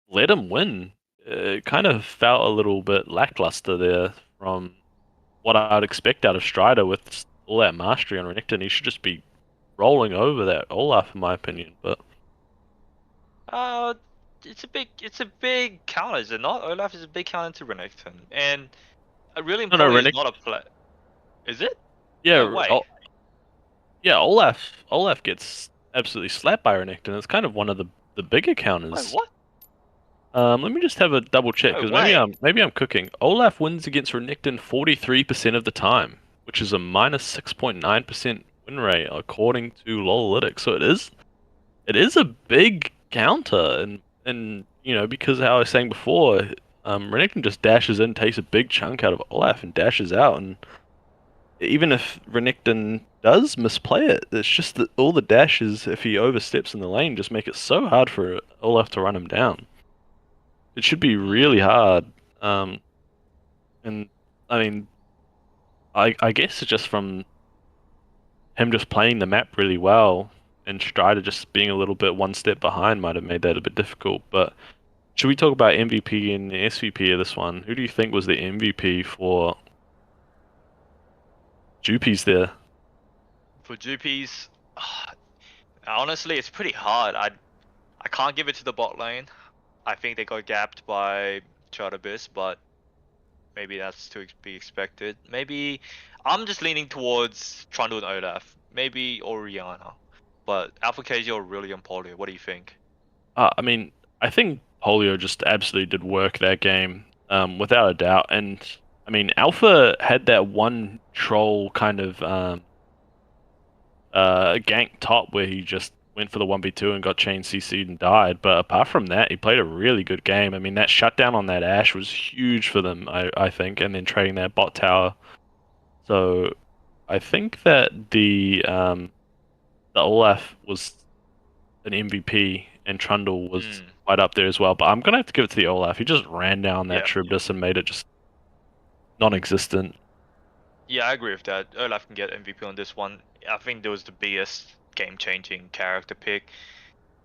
let him win. It kind of felt a little bit lackluster there from what I'd expect out of Strider with all that mastery on Renekton. He should just be rolling over that Olaf, in my opinion. But
it's a big counter, is it not? Olaf is a big counter to Renekton, and really important is not a play. Is it?
Yeah,
no
Olaf gets absolutely slapped by Renekton. It's kind of one of the bigger counters.
Wait, what?
Let me just have a double check, because maybe I'm cooking. Olaf wins against Renekton 43% of the time, which is a minus 6.9% win rate according to Lolalytics. So it is a big counter, and you know, because how I was saying before, Renekton just dashes in, takes a big chunk out of Olaf, and dashes out. And even if Renekton does misplay it, it's just that all the dashes, if he oversteps in the lane, just make it so hard for Olaf to run him down. It should be really hard, and I mean, I guess it's just from him just playing the map really well, and Strider just being a little bit one step behind might have made that a bit difficult. But should we talk about MVP and SVP of this one? Who do you think was the MVP for Jewpies there?
For Jewpies, Honestly, it's pretty hard. I can't give it to the bot lane. I think they got gapped by JWP, but maybe that's to be expected. Maybe I'm just leaning towards Trundle and Olaf. Maybe Oriana. But Alpha KG or William Polio, what do you think?
I mean, I think Polio just absolutely did work that game, without a doubt. And I mean, Alpha had that one troll kind of gank top where he just went for the 1v2 and got chain CC'd and died. But apart from that, he played a really good game. I mean, that shutdown on that Ashe was huge for them, I think, and then trading that bot tower. So I think that the Olaf was an MVP and Trundle was right up there as well. But I'm gonna have to give it to the Olaf. He just ran down that Tribus and made it just non-existent.
Yeah, I agree with that. Olaf can get MVP on this one. I think there was the biggest game-changing character pick.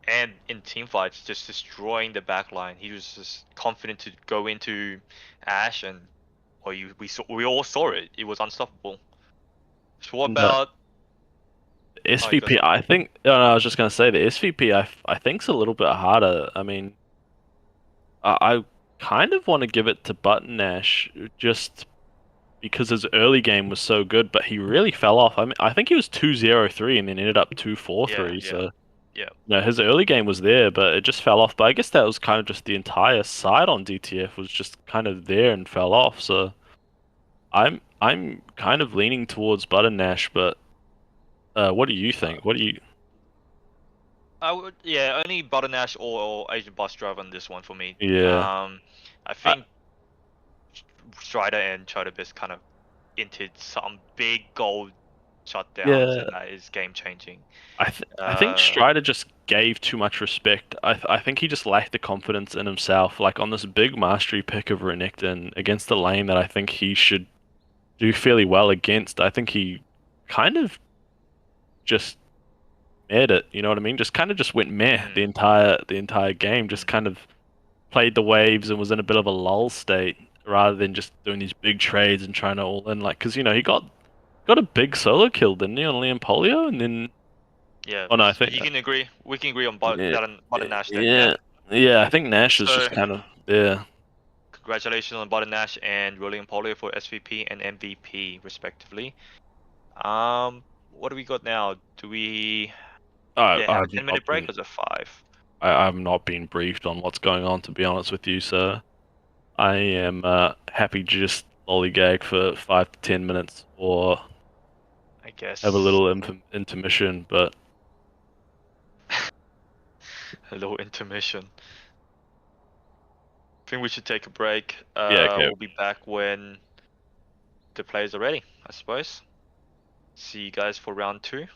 And in team fights, just destroying the backline. He was just confident to go into Ashe, and we all saw it. It was unstoppable. So what about
SVP? I think. No, I was just gonna say the SVP. I think's a little bit harder. I mean, I kind of want to give it to Button Ash just because his early game was so good, but he really fell off. I mean, I think he was 2-0-3 and then ended up 2-4-3. So
yeah.
no, his early game was there, but it just fell off. But I guess that was kind of just the entire side on DTF was just kind of there and fell off. So I'm kind of leaning towards Button Ash, but what do you think? What do you?
I would, yeah, only Butternnash or Agent Bus Drive on this one for me.
Yeah.
I think Strider and Chotobis kind of entered some big gold shutdowns, and that is game changing.
I think Strider just gave too much respect. I think he just lacked the confidence in himself. Like on this big mastery pick of Renekton against the lane that I think he should do fairly well against. I think he kind of just made it. You know what I mean? Just kind of just went meh the entire game. Just kind of played the waves and was in a bit of a lull state rather than just doing these big trades and trying to all in. Like, because you know he got a big solo kill, didn't he, on Liam Polio, and then.
Yeah.
Oh no, I think
you can agree. We can agree on Butternnash then.
Yeah, I think Nash is just kind of
Congratulations on Butternnash and William Polio for SVP and MVP respectively. What do we got now? Do we have a 10-minute break or is it 5?
I've not been briefed on what's going on, to be honest with you, so I am happy to just lollygag for 5 to 10 minutes or
I guess
have a little intermission, but
a little intermission. I think we should take a break.
okay.
We'll be back when the players are ready, I suppose. See you guys for round 2.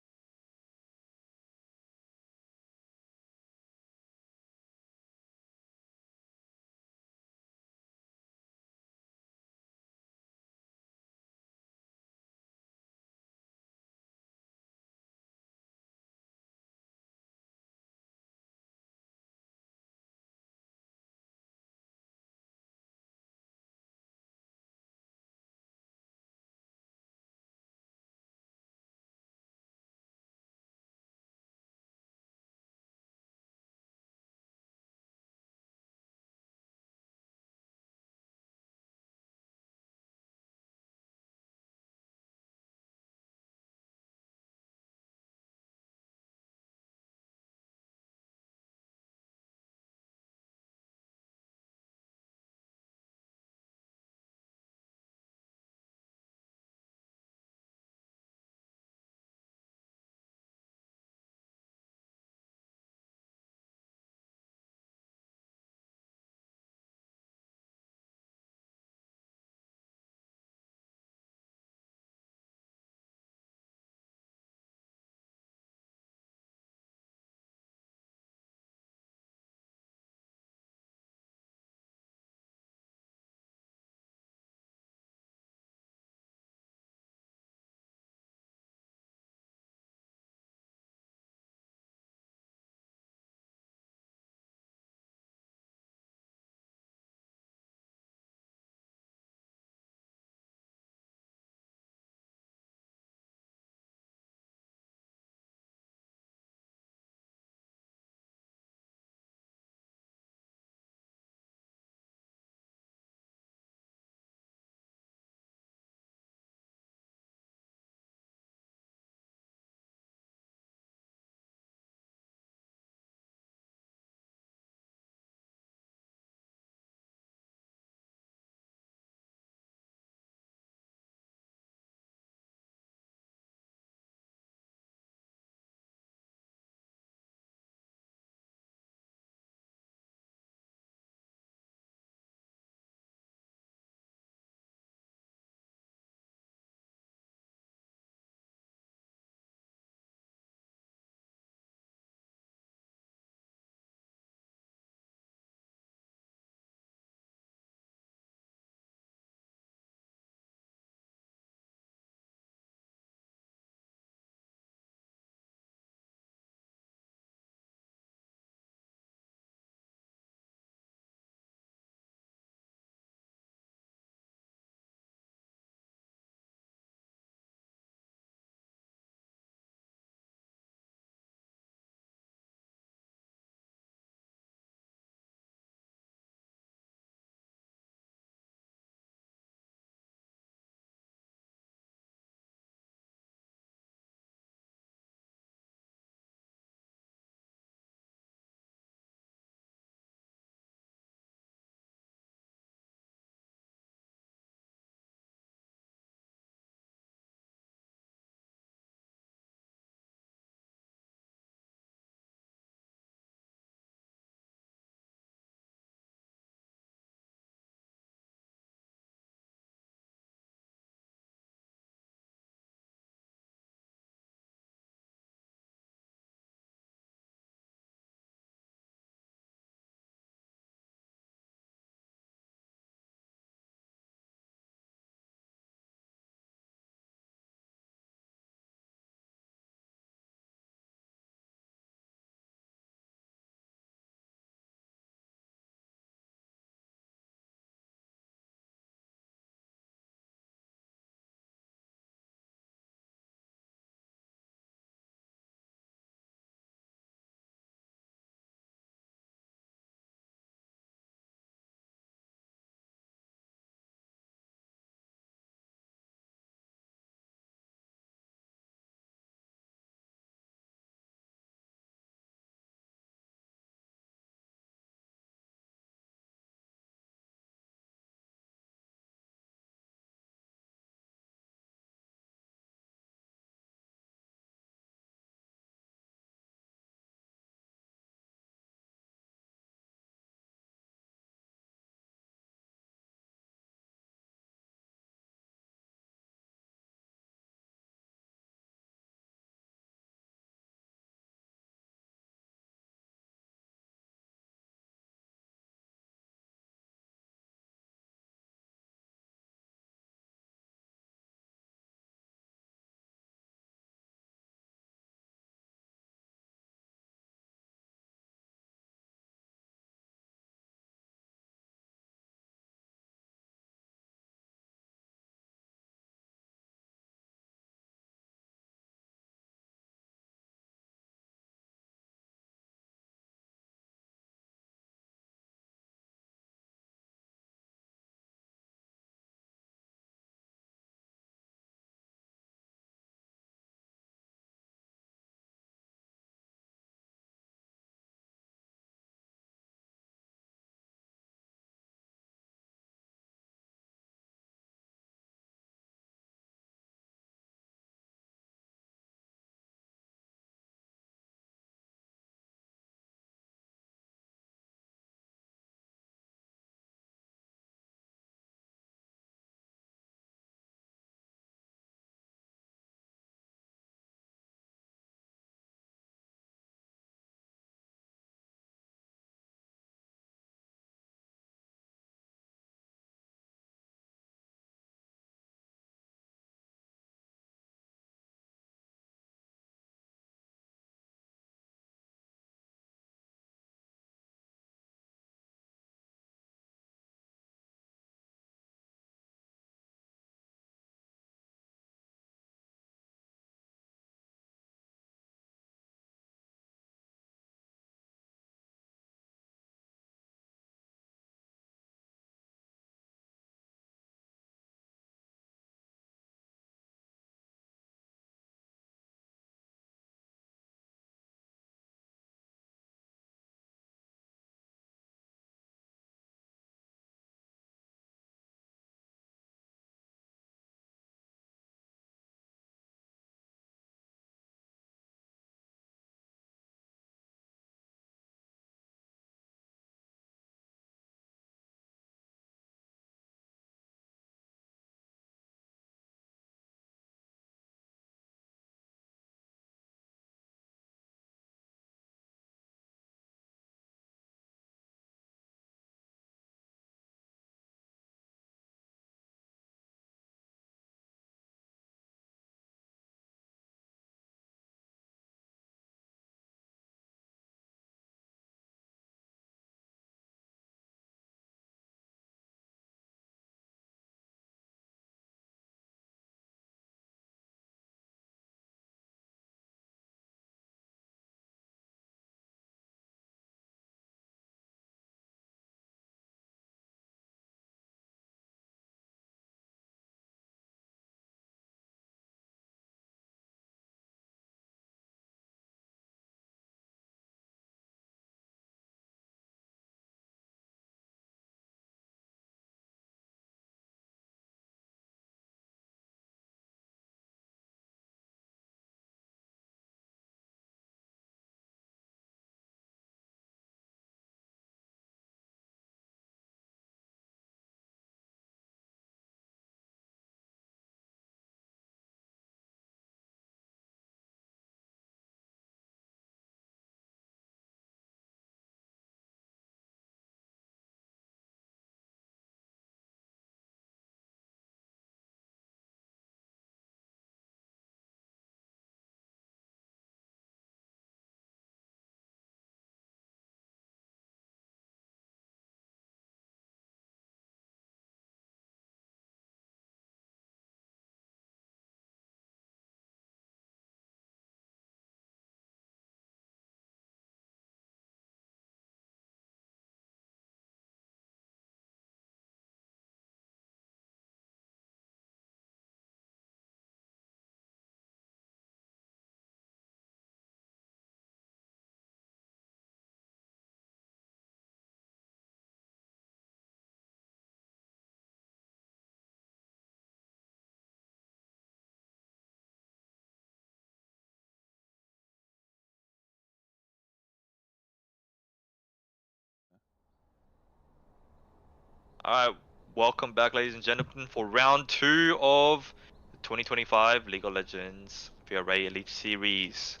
Alright, welcome back, ladies and gentlemen, for round 2 of the 2025 League of Legends VRA Elite Series.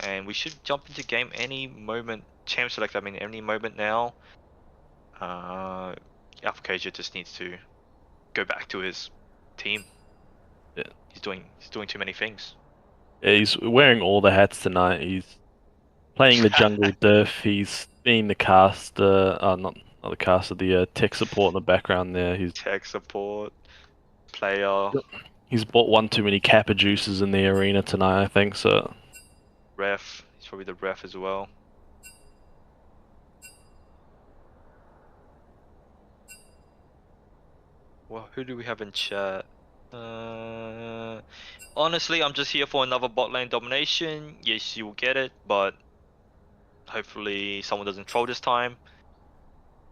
And we should jump into game any moment. Champ select, I mean, any moment now. Alpha just needs to go back to his team.
Yeah.
He's doing too many things.
Yeah, he's wearing all the hats tonight. He's playing the jungle diff. He's being the caster, not the caster, the tech support in the background there. He's
Tech support, player,
he's bought one too many Kappa juices in the arena tonight, I think. So
ref. He's probably the ref as well. Well, who do we have in chat? Honestly, I'm just here for another bot lane domination. Yes, you will get it, but hopefully someone doesn't troll this time.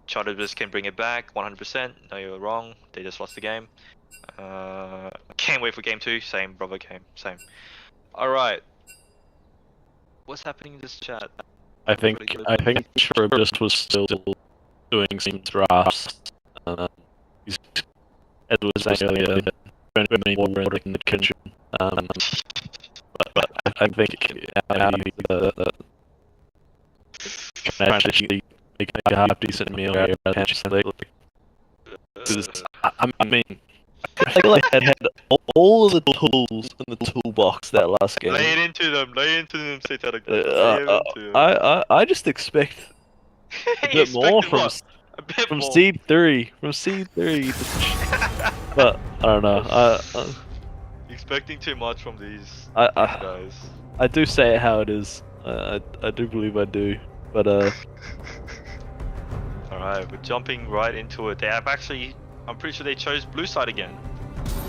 JWP can bring it back 100%. No, you're wrong. They just lost the game. Can't wait for game 2. Same, brother. Same. Alright. What's happening in this chat?
I think Charybdis was still doing some drafts. He's, as was saying earlier, burning water in the kitchen. But I think can actually make a half decent meal here. I mean, I feel like I had all of the tools in the toolbox that last game.
Lay it into them, satanic.
I just expect a bit more from Seed 3. But I don't know.
Expecting too much from these guys.
I do say it how it is. I do believe I do. But
Alright, we're jumping right into it. They have actually, I'm pretty sure they chose blue side again.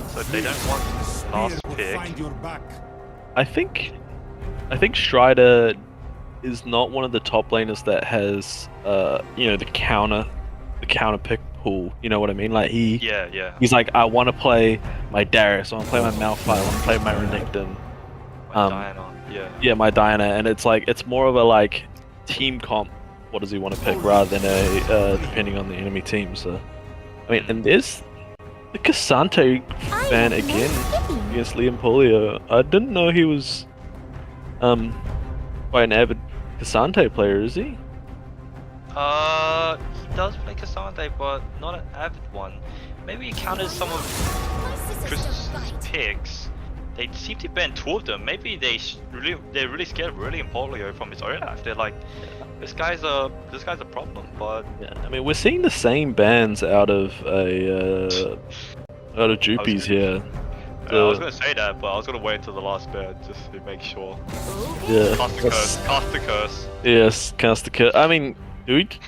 So they don't want last pick.
I think Strider is not one of the top laners that has the counter pick pool. You know what I mean? Like
yeah.
He's like, I want to play my Darius, I want to play my Malphite, I want to play my Renekton.
Diana,
yeah, my Diana, and it's like it's more of a like team comp. What does he want to pick rather than a depending on the enemy team? So, I mean, and there's the Cassante fan again against Liam Polio. I didn't know he was quite an avid Cassante player, is he?
He does play Cassante, but not an avid one. Maybe he counters some of Chris's picks. They seem to ban 2 of them. Maybe they're really scared of really Polio from his own life. They're like, this guy's a problem. But
yeah, I mean, we're seeing the same bans out of Jewpies here.
I was gonna say that, but I was gonna wait until the last ban just to make sure.
Yeah.
Cast the curse.
Yes, cast the curse. I mean, dude,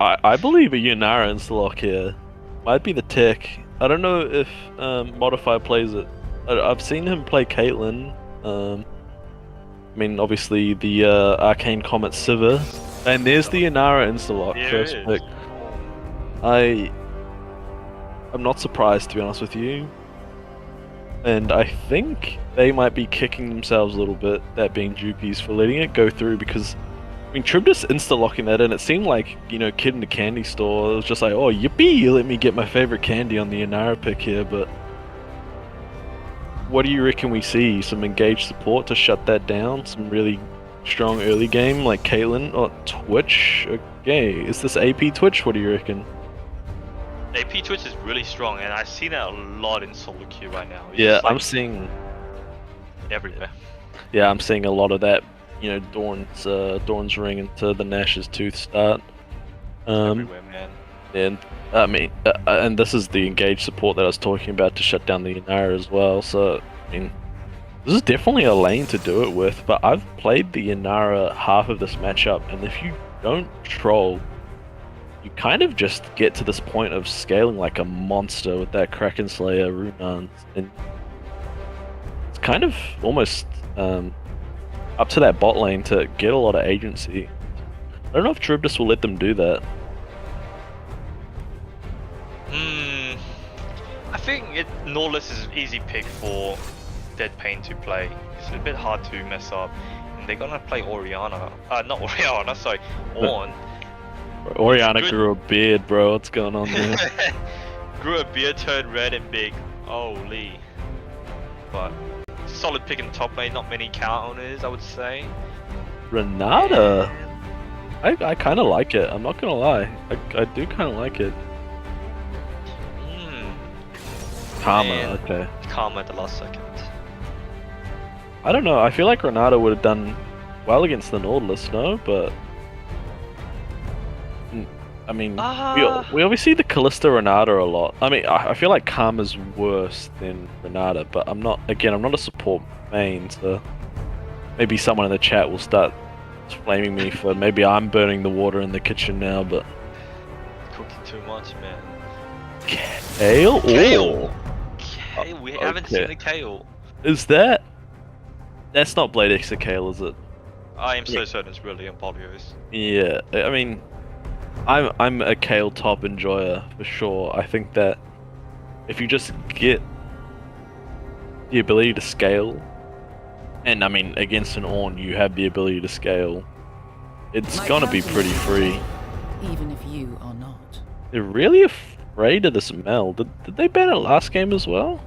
I believe a Yunara insta-lock here might be the tech. I don't know if Modify plays it. I've seen him play Caitlyn. I mean, obviously the Arcane Comet Sivir, and there's the Yunara insta-lock first pick. I'm not surprised, to be honest with you. And I think they might be kicking themselves a little bit, that being Jewpies, for letting it go through, because I mean, Charybdis insta-locking that in, it seemed like, kid in the candy store. It was just like, oh, yippee, let me get my favorite candy on the Yunara pick here, but what do you reckon we see? Some engaged support to shut that down? Some really strong early game like Caitlyn or Twitch? Okay, is this AP Twitch? What do you reckon?
AP Twitch is really strong, and I see that a lot in solo queue right now.
Yeah, I'm seeing
everywhere.
Yeah, I'm seeing a lot of that. Dawn's Ring into the Nash's Tooth start.
Everywhere, man.
And I mean, and this is the engaged support that I was talking about to shut down the Yunara as well. So, I mean, this is definitely a lane to do it with. But I've played the Yunara half of this matchup, and if you don't troll, you kind of just get to this point of scaling like a monster with that Kraken Slayer, Runans, and it's kind of almost up to that bot lane to get a lot of agency. I don't know if Charybdis will let them do that.
I think Norless is an easy pick for Dead Pain to play. It's a bit hard to mess up, and they're gonna play Oriana. Not Oriana, sorry, Ornn.
Oriana
good.
grew a beard, bro. What's going on there?
Grew a beard, turned red and big. Holy. But solid pick in top lane, not many counters, I would say.
Renata. I kind of like it. I'm not gonna lie. I do kind of like it. Karma.
Man.
Okay.
Karma at the last second.
I don't know. I feel like Renata would have done well against the Nautilus, no? But I mean, we obviously see the Callista Renata a lot. I mean, I feel like Karma's worse than Renata, but I'm not a support main, so maybe someone in the chat will start flaming me for maybe I'm burning the water in the kitchen now, but
Cooking too much, man.
Kale?
Kale! Kale, we haven't
okay.
seen the Kale.
Is that? That's not Bladexa Kale, is it?
I am so certain it's really Polios.
Yeah, I mean, I'm a Kale top enjoyer for sure. I think that if you just get the ability to scale, and I mean against an Ornn you have the ability to scale, it's gonna be pretty free.
Even if you are not.
They're really afraid of this Mel. Did they ban it last game as well?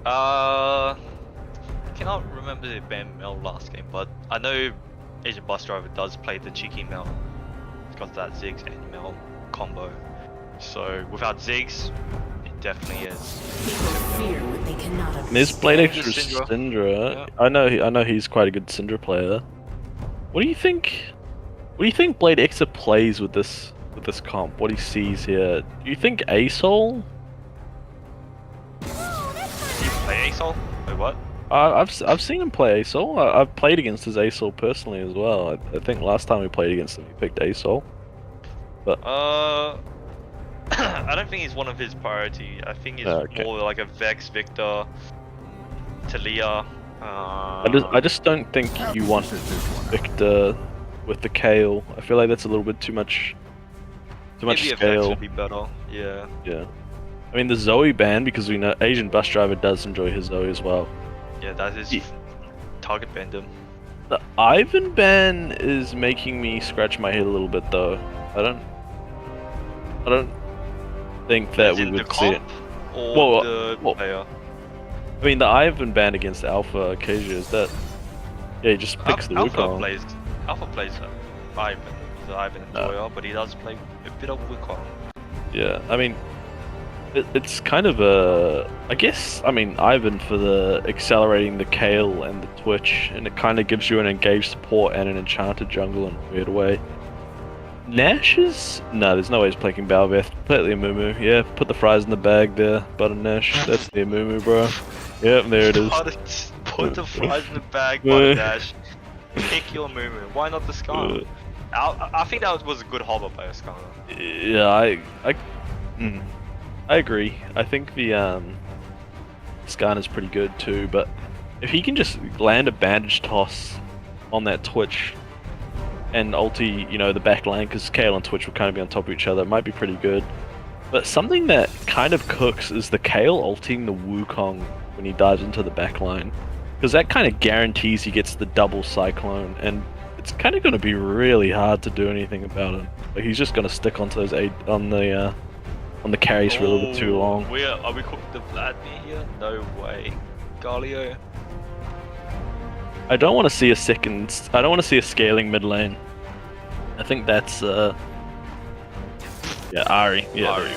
I cannot remember the ban Mel last game, but I know Asian Bus Driver does play the cheeky Mel. It's got that Ziggs and Mel combo. So without Ziggs, it definitely is.
There's Bladexa
Syndra.
Syndra.
Yeah.
I know he's quite a good Syndra player. What do you think? What do you think Bladexa plays with this comp? What he sees here? Do you think ASOL?
Did he play ASOL? Wait, what?
I've seen him play ASOL. I've played against his ASOL personally as well. I think last time we played against him, he picked ASOL. But
I don't think he's one of his priority. I think he's more like a Vex, Victor, Talia.
I just don't think you want Victor with the Kale. I feel like that's a little bit too much
Maybe a Vex
scale.
would be better. Yeah.
Yeah. I mean the Zoe ban, because we know Asian Bus Driver does enjoy his Zoe as well.
Yeah, that is target banned him.
The Ivan ban is making me scratch my head a little bit though. I don't think that we would see it.
Or the player?
I mean the Ivan ban against Alpha Acacia, is that... Yeah, he just picks the Wukong.
Alpha plays Ivan. He's an Ivan enjoyer, but he does play a bit of Wukong.
Yeah, I mean, it's kind of a... I guess, I mean, Ivan for the accelerating the Kale and the Twitch, and it kind of gives you an engaged support and an enchanted jungle in a weird way. Nash is... No, there's no way he's playing Balveth. Play the Amumu. Yeah, put the fries in the bag there, Butter Nash. That's the Amumu, bro. Yep, there it is.
Put the fries in the bag, Butter Nash. Pick your Amumu. Why not the Skarner? I think that was a good hover by a Skarner.
Yeah, I agree. I think the Skarner's pretty good too, but if he can just land a bandage toss on that Twitch and ulti, you know, the back lane, because Kale and Twitch will kind of be on top of each other, it might be pretty good. But something that kind of cooks is the Kale ulting the Wukong when he dives into the back line, because that kind of guarantees he gets the double Cyclone, and it's kind of going to be really hard to do anything about it. Like, he's just going to stick onto those on the carries for a little bit too long.
Are we cooking the Vladimir here? No way. Galio.
I don't want to see I don't want to see a scaling mid lane. I think that's yeah, Ari. Yeah,
Ari.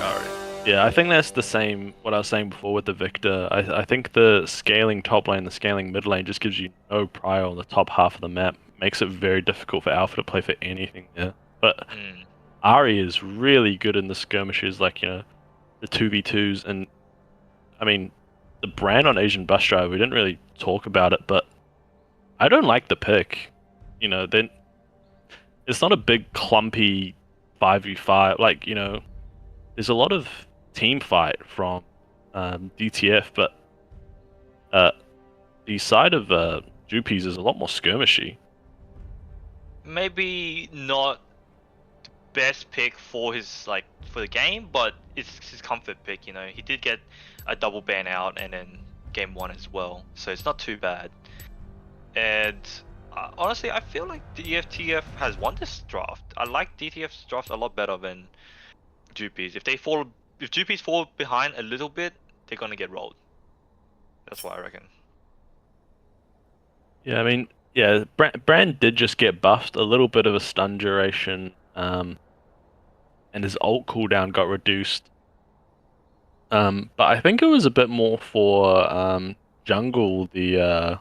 Yeah, I think that's the same what I was saying before with the Victor. I think the scaling top lane, the scaling mid lane just gives you no prior on the top half of the map. Makes it very difficult for Alpha to play for anything there. But Ari is really good in the skirmishes, like, you know, the 2v2s, and I mean, the brand on Asian Bus Driver, we didn't really talk about it, but I don't like the pick. You know, then it's not a big clumpy 5v5, like, you know, there's a lot of team fight from DTF, but the side of Jewpies is a lot more skirmishy.
Maybe not the best pick for his for the game, but it's his comfort pick. You know, he did get a double ban out and then game 1 as well, so it's not too bad. And Honestly, I feel like DTF has won this draft. I like DTF's draft a lot better than Jewpies. If Jewpies fall behind a little bit, they're gonna get rolled. That's what I reckon.
Yeah, I mean, yeah, Brand did just get buffed, a little bit of a stun duration, and his ult cooldown got reduced. But I think it was a bit more for jungle. The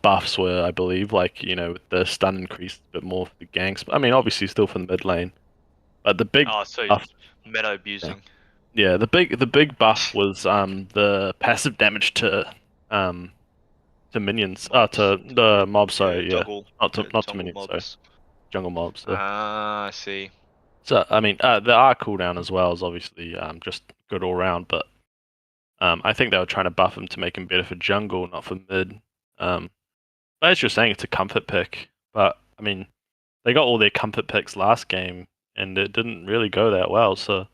buffs were, I believe, like with the stun increase a bit more for the ganks. But I mean, obviously still for the mid lane. But the big
Oh, so
buff,
meta abusing.
yeah, the big buff was the passive damage to minions,
Mobs.
to the mobs. Sorry, yeah,
Jungle.
not to
Jungle
minions. Sorry,
mobs.
jungle mobs.
Ah, I see.
So I mean, the R cooldown as well is obviously just good all round. But I think they were trying to buff him to make him better for jungle, not for mid. But as you're saying, it's a comfort pick. But I mean, they got all their comfort picks last game, and it didn't really go that well. So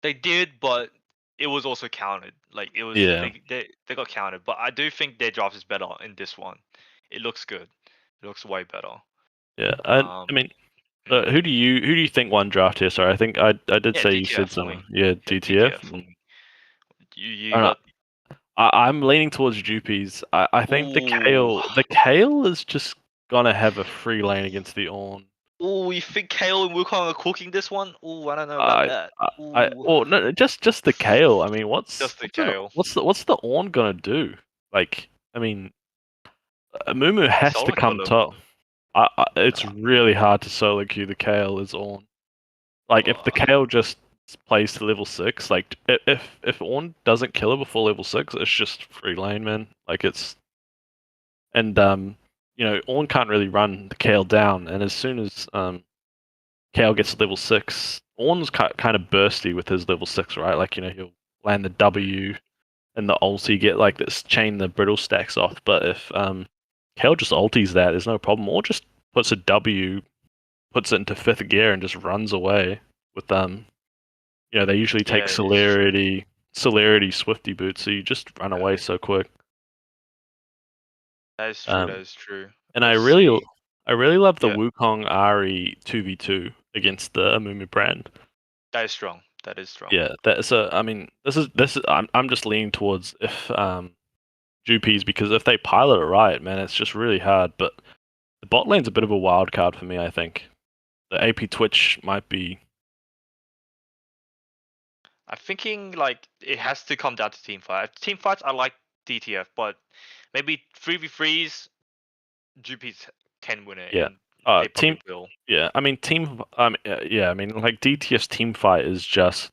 They did, but it was also counted. Like it was,
yeah,
they got counted. But I do think their draft is better in this one. It looks good. It looks way better.
yeah. I mean, who do you think won draft here? Sorry, I think I did
Yeah,
say you
DTF
said
for me.
something. Yeah, DTF.
for me. You
I don't know.
got.
I'm leaning towards Jewpies. I think the
Ooh.
Kale is just gonna have a free lane against the Ornn.
Oh, you think Kale and Wukong are cooking this one? Oh, I don't know about that.
Or no, just the Kale. I mean,
Just the Kale.
what's the Ornn gonna do? Like, I mean, Mumu has
Solo
to come
kill him.
top. It's really hard to solo queue the Kale as Ornn. Like, if the Kale just plays to level 6, like if Ornn doesn't kill her before level 6, it's just free lane, man. Like and Ornn can't really run the Kale down, and as soon as Kale gets to level 6, Ornn's kind of bursty with his level 6, right? Like he'll land the W and the ulti, get like this chain the brittle stacks off. But if Kale just ultis that, there's no problem. Or just puts a W, puts it into 5th gear and just runs away with they usually take celerity Swifty boots, so you just run away so quick.
That is true. That is true.
And I really love the Wukong Ari 2v2 against the Amumu brand.
That is strong. That is strong.
Yeah, I mean, this is I'm just leaning towards if Jewpies, because if they pilot it right, man, it's just really hard. But the bot lane's a bit of a wild card for me, I think. The AP Twitch might be.
I'm thinking like it has to come down to team fight. Team fights, I like DTF, but maybe 3v3s, Jewpies can win it.
Yeah.
They
team
will.
Yeah, I mean yeah, I mean like DTF's team fight is just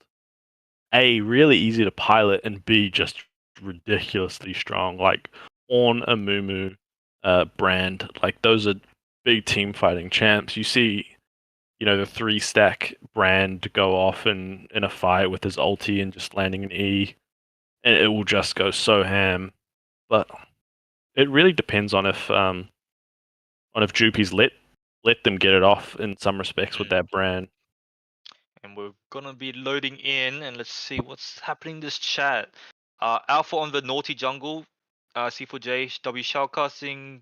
A, really easy to pilot, and B, just ridiculously strong. Like Ornn, Amumu, Brand, like those are big team fighting champs. You see, the 3-stack Brand go off in a fight with his ulti and just landing an E, and it will just go so ham. But it really depends on if Jewpies let them get it off in some respects with that Brand.
And we're gonna be loading in, and let's see what's happening in this chat. Alpha on the naughty jungle. C4J, W shoutcasting.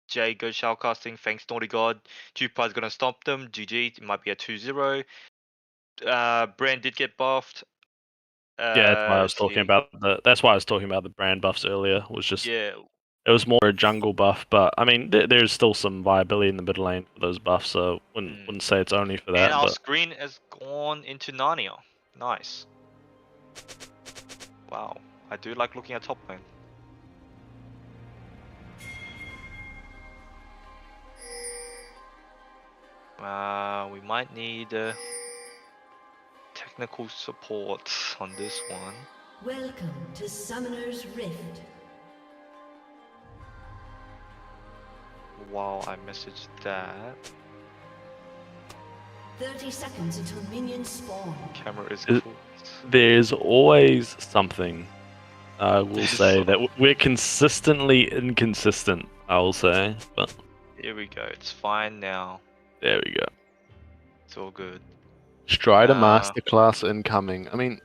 J goes shoutcasting. Thanks, naughty god. Jewpies gonna stomp them. GG. It might be a 2-0. Brand did get buffed.
Yeah, that's why I was talking about That's why I was talking about the Brand buffs earlier. Was just it was more a jungle buff, but I mean, there's still some viability in the mid lane for those buffs, so wouldn't say it's only for that.
And our screen has gone into Narnia. Nice. Wow, I do like looking at top lane. We might need technical support on this one.
Welcome to Summoner's Rift.
Wow, I messaged that.
30 seconds until minions spawn.
Camera is cool.
There's always something. I will say that we're consistently inconsistent. I will say, but
here we go. It's fine now.
There we go.
It's all good.
Strider Masterclass incoming. I mean,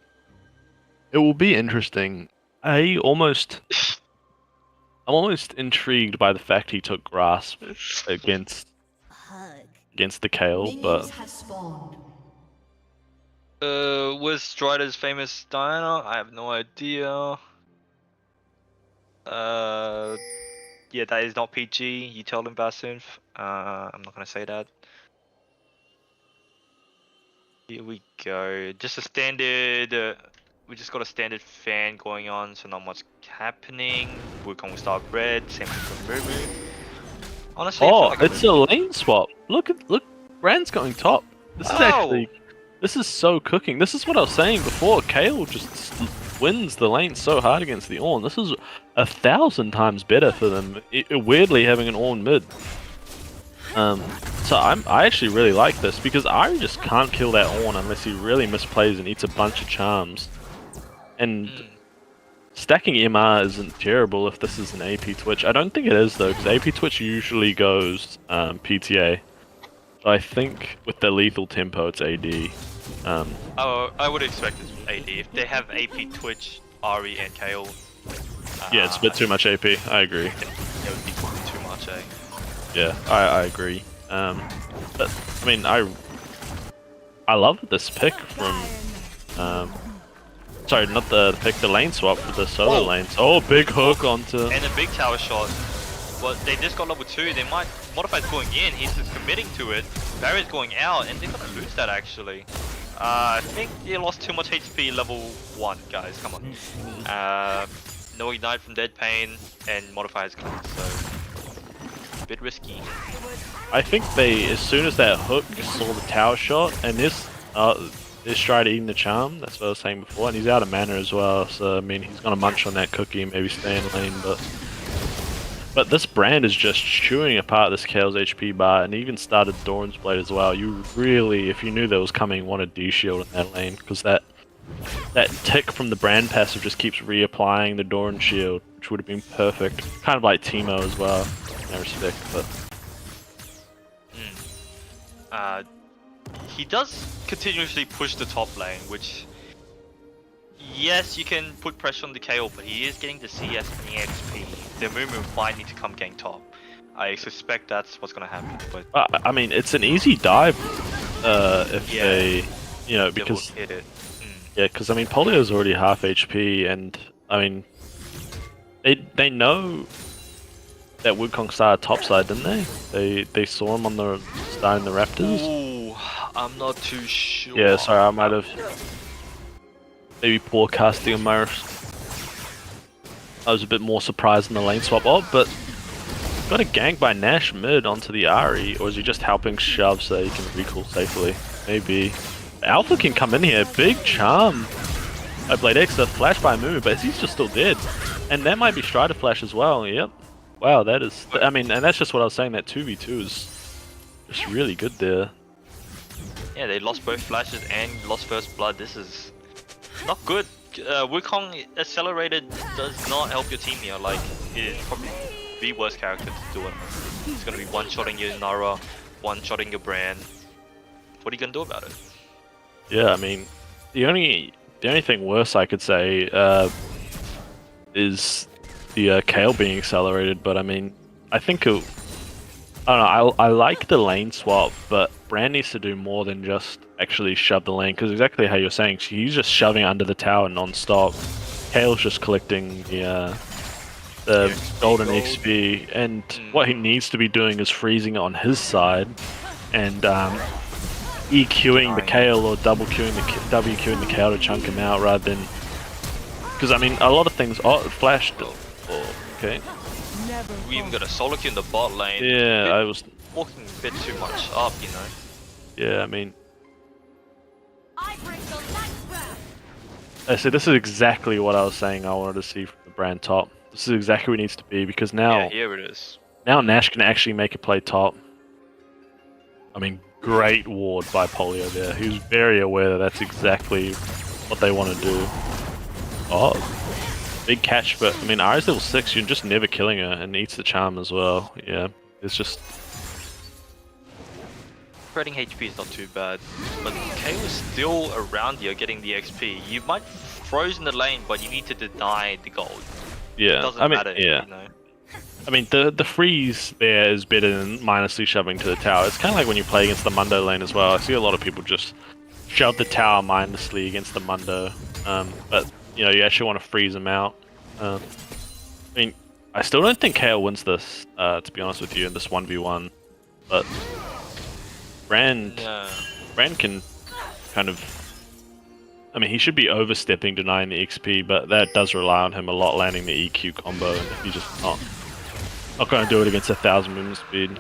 it will be interesting. I almost I'm almost intrigued by the fact he took Grasp against the Kayle,
Minions
but
have spawned.
Was Strider's famous diner? I have no idea. Yeah, that is not PG. You tell him, Basunth. I'm not gonna say that. Here we go. Just a standard. We just got a standard fan going on, so not much happening. Wukong will start red. Same thing for Mumu. Honestly, I feel like
it's a lane swap. Look, Brand's going top. This is actually, this is so cooking. This is what I was saying before. Kayle just wins the lane so hard against the Ornn. This is 1,000 times better for them. Weirdly, having an Ornn mid. So I actually really like this because Ari just can't kill that Ornn unless he really misplays and eats a bunch of charms. And stacking MR isn't terrible if this is an AP Twitch. I don't think it is though, because AP Twitch usually goes PTA. So I think with the lethal tempo, it's AD.
Oh, I would expect it's AD. If they have AP Twitch, Ari, and Kayle.
Yeah, it's a bit too much AP. I agree.
It would be too much, eh?
Yeah, I agree. But I mean, I love this pick from. Sorry, not the pick, the lane swap for the solo lanes. Oh, big hook onto.
And a big tower shot. Well, they just got level 2. They might. Modify's going in. He's just committing to it. Barrier's going out, and they're gonna lose that actually. I think they lost too much HP level 1, guys. Come on. No ignite from Dead Pain, and Modify's gone, so a bit risky.
I think they, as soon as that hook saw the tower shot, and this Strider eating the charm, that's what I was saying before, and he's out of mana as well, so I mean he's gonna munch on that cookie and maybe stay in lane, but this Brand is just chewing apart this Kayle's HP bar, and even started Doran's Blade as well. You really, if you knew that was coming, wanted D-Shield in that lane, because that tick from the Brand passive just keeps reapplying the Doran shield, which would have been perfect. Kind of like Teemo as well, in that respect, but...
He does continuously push the top lane, which... Yes, you can put pressure on the Kayle, but he is getting the CS and the XP. The Mumu might need to come gank top. I suspect that's what's gonna happen, but...
I mean, it's an easy dive, if they... You know, because...
Hit it.
Yeah, because I mean, Polio's already half HP, and I mean, they know that Wukong started topside, didn't they? They saw him on the starting the Raptors.
Ooh, I'm not too sure.
Yeah, sorry, I might have maybe poor casting on my. I was a bit more surprised in the lane swap. Oh, but got a gank by Nash mid onto the Ahri, or is he just helping shove so he can recall safely? Maybe. Alpha can come in here, big charm. Bladexa flash by Mumu, but he's just still dead. And that might be Strider flash as well, yep. Wow, that is, I mean, and that's just what I was saying, that 2v2 is just really good there.
Yeah, they lost both flashes and lost first blood. This is not good. Wukong accelerated does not help your team here. Like, it is probably the worst character to do it. It's gonna be one-shotting your Nara, one-shotting your Brand. What are you gonna do about it?
Yeah, I mean, the only thing worse I could say is the Kayle being accelerated, but I mean, I think I don't know, I like the lane swap, but Brand needs to do more than just actually shove the lane, because exactly how you're saying, he's just shoving under the tower non-stop. Kayle's just collecting the golden XP, and what he needs to be doing is freezing it on his side, and EQing the Kayle or double queuing the Kayle to chunk him out rather than, because I mean a lot of things. Oh, it flashed. Oh, okay.
We even got a solo queue in the bot lane.
Yeah, I was
walking a bit too much up, you know.
Yeah, I mean. So this is exactly what I was saying I wanted to see from the Brand top. This is exactly where it needs to be, because now
Yeah, here it is.
now Nash can actually make a play top. I mean, great ward by Polio there. He was very aware that that's exactly what they want to do. Oh, big catch, but I mean, Ari's level 6, you're just never killing her, and eats the charm as well. Yeah, it's just...
Spreading HP is not too bad, but Kayle is still around here getting the XP. You might froze in the lane, but you need to deny the gold.
Yeah,
It doesn't
I mean,
matter,
yeah.
you know.
I mean, the freeze there is better than mindlessly shoving to the tower. It's kind of like when you play against the Mundo lane as well. I see a lot of people just shove the tower mindlessly against the Mundo, but you know, you actually want to freeze them out. I mean, I still don't think KO wins this, to be honest with you, in this 1v1, but Brand can kind of... I mean, he should be overstepping, denying the XP, but that does rely on him a lot landing the EQ combo, and if he's just not going to do it against 1,000 movement speed.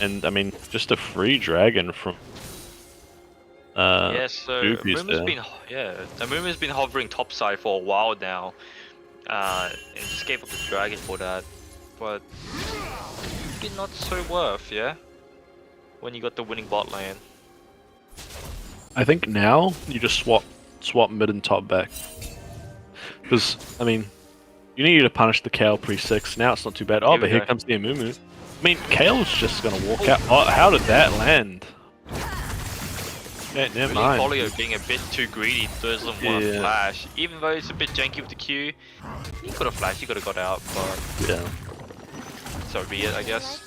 And I mean, just a free dragon from
yeah, so
Jewpies
Amumu's been hovering topside for a while now, and just gave up the dragon for that, but maybe not so worth, yeah? When you got the winning bot lane.
I think now you just swap mid and top back, because I mean, you need to punish the Kale pre-6. Now it's not too bad. Oh, but here comes the Amumu. I mean, Kale's just gonna walk out. Oh, how did that land? Yeah, never mind.
Polio being a bit too greedy, doesn't want to flash. Even though it's a bit janky with the Q, he could have flashed, he could have got out, but
yeah.
So be it, I guess.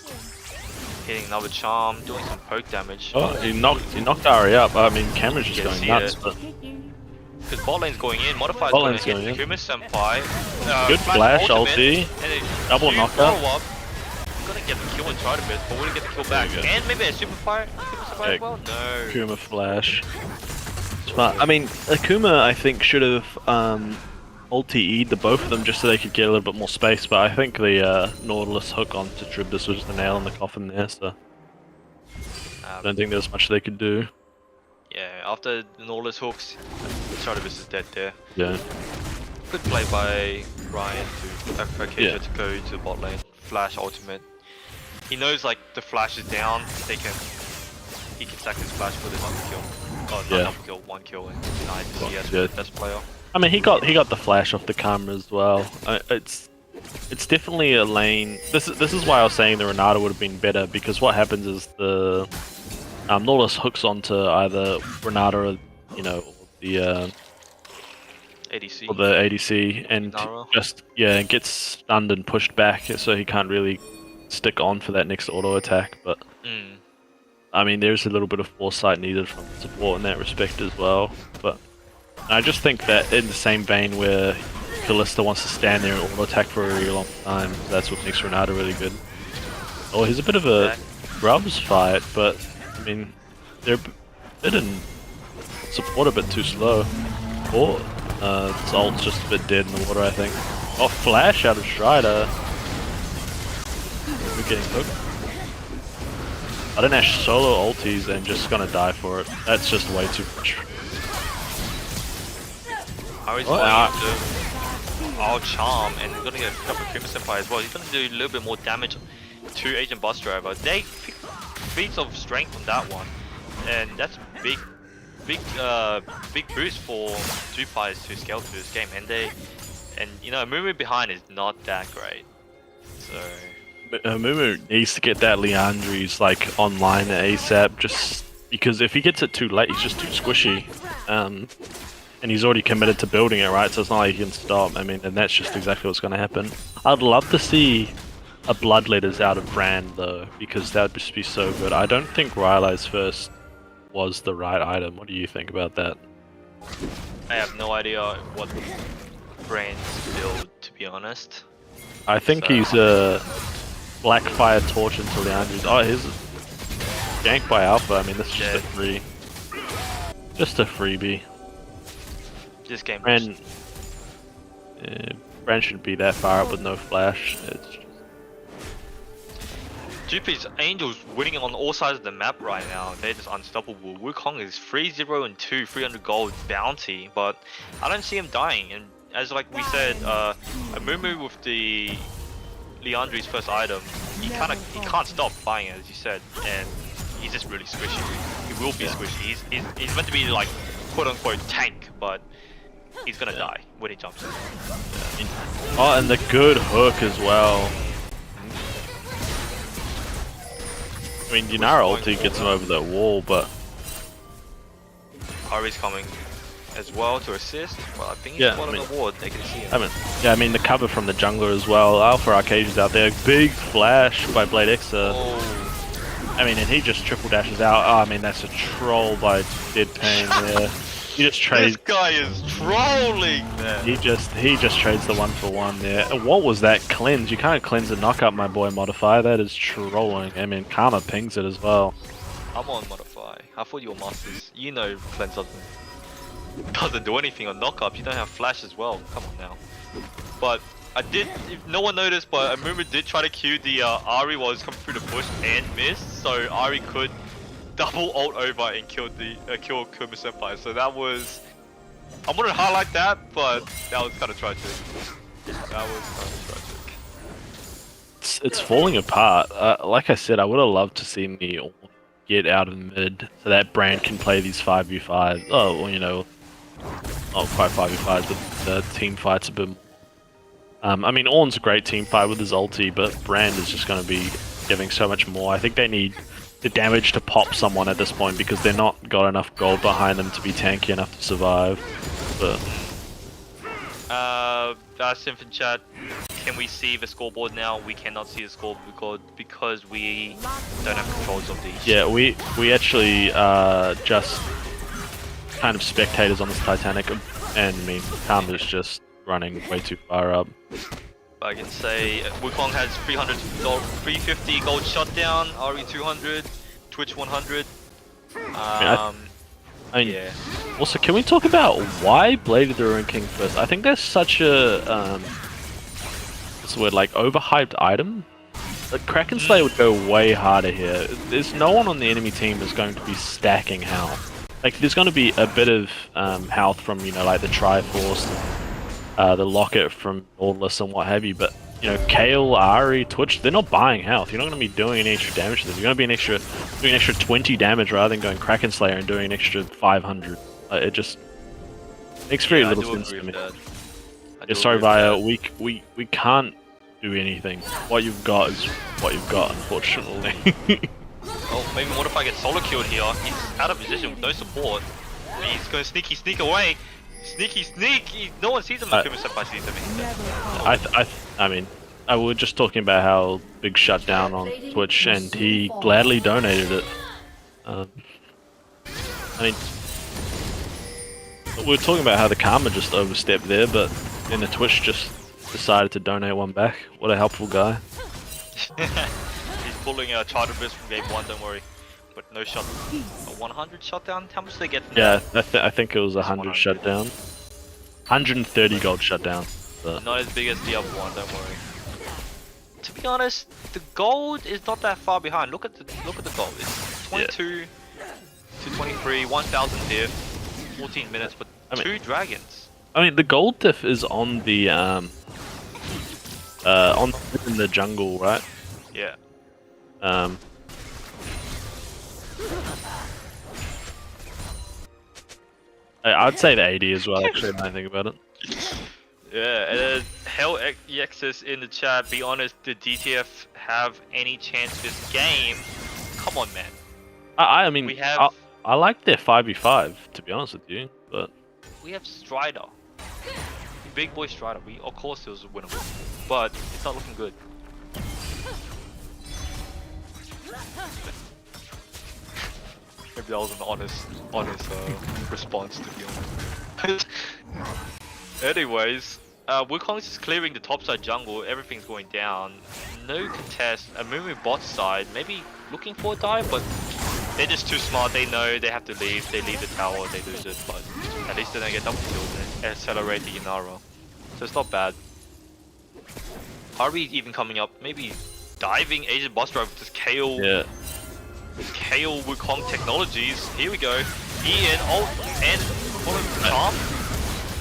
Hitting another charm, doing some poke damage.
Oh, he knocked Ari up. I mean, camera's just going nuts, but
because bot lane's going in, Modified's
bot
going
lane's
to
going
hit
in.
Akuma Senpai.
Good flash ulti, double knockup.
Gonna get the kill and try to miss, but will he get the kill back? And maybe a super fire as well? No.
Akuma flash. Smart. I mean, Akuma I think should have ulti-E'd the both of them just so they could get a little bit more space, but I think the Nautilus hook onto Tribus was the nail in the coffin there, so I don't think there's much they could do.
Yeah, after the Nautilus hooks, Tribus is dead there.
Yeah.
Good play by Ryan to Acacia to go to the bot lane. Flash ultimate. He knows like the flash is down, he can sack his flash for the double kill. Oh, not double kill, one kill and deny the CS best player.
I mean, he got the flash off the camera as well. It's definitely a lane. This is why I was saying the Renata would have been better, because what happens is the Nautilus hooks onto either Renata or the
ADC.
Or the ADC, and just gets stunned and pushed back, so he can't really stick on for that next auto attack. But I mean, there's a little bit of foresight needed from support in that respect as well. But I just think that in the same vein where Kalista wants to stand there and auto attack for a really long time, that's what makes Renata really good. Oh, here's a bit of a grubs fight, but I mean, they didn't support a bit too slow. Or its ult's just a bit dead in the water, I think. Oh, flash out of Strider. We're getting hooked. I don't Ash solo ultis and just gonna die for it. That's just way too much.
I'll charm, and he's gonna get a couple of Akuma Senpai as well. He's gonna do a little bit more damage to Agent Bus Driver. They pick feats of strength on that one, and that's big boost for Jewpies to scale through this game. And you know, moving behind is not that great. So
Mumu needs to get that Leandri's like online ASAP, just because if he gets it too late, he's just too squishy. And he's already committed to building it, right? So it's not like he can stop. I mean, and that's just exactly what's going to happen. I'd love to see a Bloodletters out of Brand though, because that would just be so good. I don't think Rylai's first was the right item. What do you think about that?
I have no idea what Brand's build, to be honest.
I think he's a Blackfire Torch into Leandri's. Oh, here's a gank by Alpha. I mean, this is just a free. Just a freebie.
This game
Brand shouldn't be that far up with no flash. It's
Jewpies Angels winning on all sides of the map right now. They're just unstoppable. Wukong is 3-0 and 2, 300 gold bounty, but I don't see him dying. And as like we said, Amumu with the Leandri's first item, he can't stop buying it, as you said, and he's just really squishy. He will be squishy. He's meant to be like quote unquote tank, but he's gonna die when he jumps in.
Oh, and the good hook as well. I mean, Dinara ulti gets him over that wall, but
Ari's coming. as well to assist. Well, I think he's
Yeah,
got an award. They can see him.
I mean the cover from the jungler as well. Alpha Arcasia's out there. Big flash by Bladexa.
Oh.
I mean, and he just triple dashes out. Oh, I mean, that's a troll by Dead Pain there. He just trades.
This guy is trolling, man.
He just trades the 1-for-1 there. What was that cleanse? You can't cleanse a knockup, my boy Modify. That is trolling. I mean, Karma pings it as well.
I'm on Modify. I thought you were Masters. You know cleanse doesn't do anything on knockup. You don't have flash as well. Come on now. But I did, if no one noticed, but Amumu did try to Q the Ari while he was coming through the bush and missed, so Ari could double ult over and kill Kuma Senpai. So that was, I wouldn't highlight that, but that was kind of tragic.
It's falling apart. Like I said, I would have loved to see me get out of mid so that Brand can play these 5v5. Oh, well, you know, not quite 5v5s, but the team fights a bit more. I mean, Ornn's a great team fight with his ulti, but Brand is just going to be giving so much more. I think they need the damage to pop someone at this point because they're not got enough gold behind them to be tanky enough to survive. But
that's in chat. Can we see the scoreboard now? We cannot see the scoreboard because we don't have controls of these.
yeah, we actually just kind of spectators on this Titanic, and I mean, Karma's just running way too far up.
I can say Wukong has 350 gold shutdown, Ari 200, Twitch 100.
I mean,
Yeah.
Also, can we talk about why Blade of the Ruined King first? I think there's such a what's the word, like overhyped item. Like Kraken Slayer would go way harder here. There's no one on the enemy team that's going to be stacking health. Like there's going to be a bit of health from, you know, like the Triforce, the Locket from Nautilus and what have you, but you know, Kale, Ari, Twitch, they're not buying health. You're not going to be doing any extra damage to them. You're going to be doing an extra 20 damage rather than going Kraken Slayer and doing an extra 500. It just makes very little sense to me. Yeah, sorry, Via, we can't do anything. What you've got is what you've got, unfortunately.
Oh, maybe what if I get solo killed here? He's out of position with no support. He's going to sneaky sneak away. Sneaky sneak! No one sees him. I
mean, I was just talking about how big shutdown on Twitch, and he gladly donated it. I mean, we were talking about how the Karma just overstepped there, but then the Twitch just decided to donate one back. What a helpful guy.
He's pulling a charter boost from game 1, don't worry. But no shut. A 100 shutdown? How much do they get?
Yeah, I think it was 100 shutdown. 130 gold shutdown. But
not as big as the other one, don't worry. To be honest, the gold is not that far behind. Look at the gold. It's 22 to 23, 1,000 diff, 14 minutes, but I mean, 2 dragons.
I mean, the gold diff is on the in the jungle, right?
Yeah.
I'd say the 80 as well, actually, when I think about it.
Yeah, and then Hell Exis in the chat, be honest, did DTF have any chance this game? Come on, man.
I mean,
we have...
I like their 5v5, to be honest with you, but...
We have Strider. Big boy Strider. Of course it was winnable, but it's not looking good. Maybe that was an honest response, to be honest. Anyways, Wukong is just clearing the topside jungle. Everything's going down. No contest. Amumu bot side, maybe looking for a dive, but they're just too smart. They know they have to leave. They leave the tower, they lose it, but at least they don't get double killed and accelerate the Inara. So it's not bad. Are we even coming up? Maybe diving Asian boss drive with this KO.
Yeah.
KO Wukong technologies. Here we go. Ian ult and charm.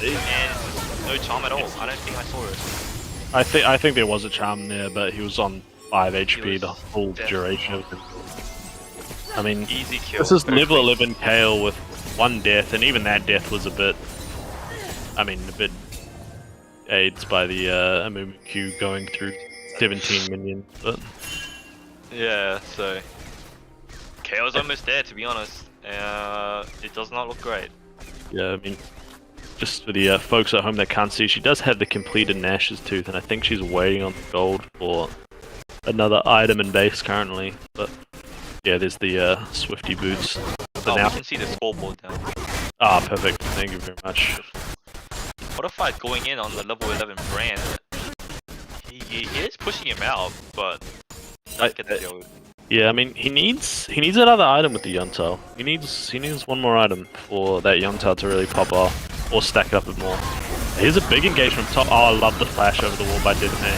And no charm at all. I don't think I saw it.
I think there was a charm there, but he was on 5 HP the whole duration of it. I mean,
easy kill.
This is level 11 Kale with 1 death, and even that death was a bit aids by the Amumu Q going through 17 minions, but...
Yeah, so... Kale's almost there, to be honest. It does not look great.
Yeah, I mean, just for the folks at home that can't see, she does have the completed Nash's Tooth, and I think she's waiting on the gold for another item in base currently. But yeah, there's the Swifty boots.
Oh, now we can see the scoreboard now.
Ah, perfect. Thank you very much.
What a fight going in on the level 11 brand. He is pushing him out, but does get the gold.
Yeah, I mean he needs another item with the Yuntal. He needs one more item for that Yuntal to really pop off or stack up a bit more. Here's a big engagement top. Oh, I love the flash over the wall by Disney.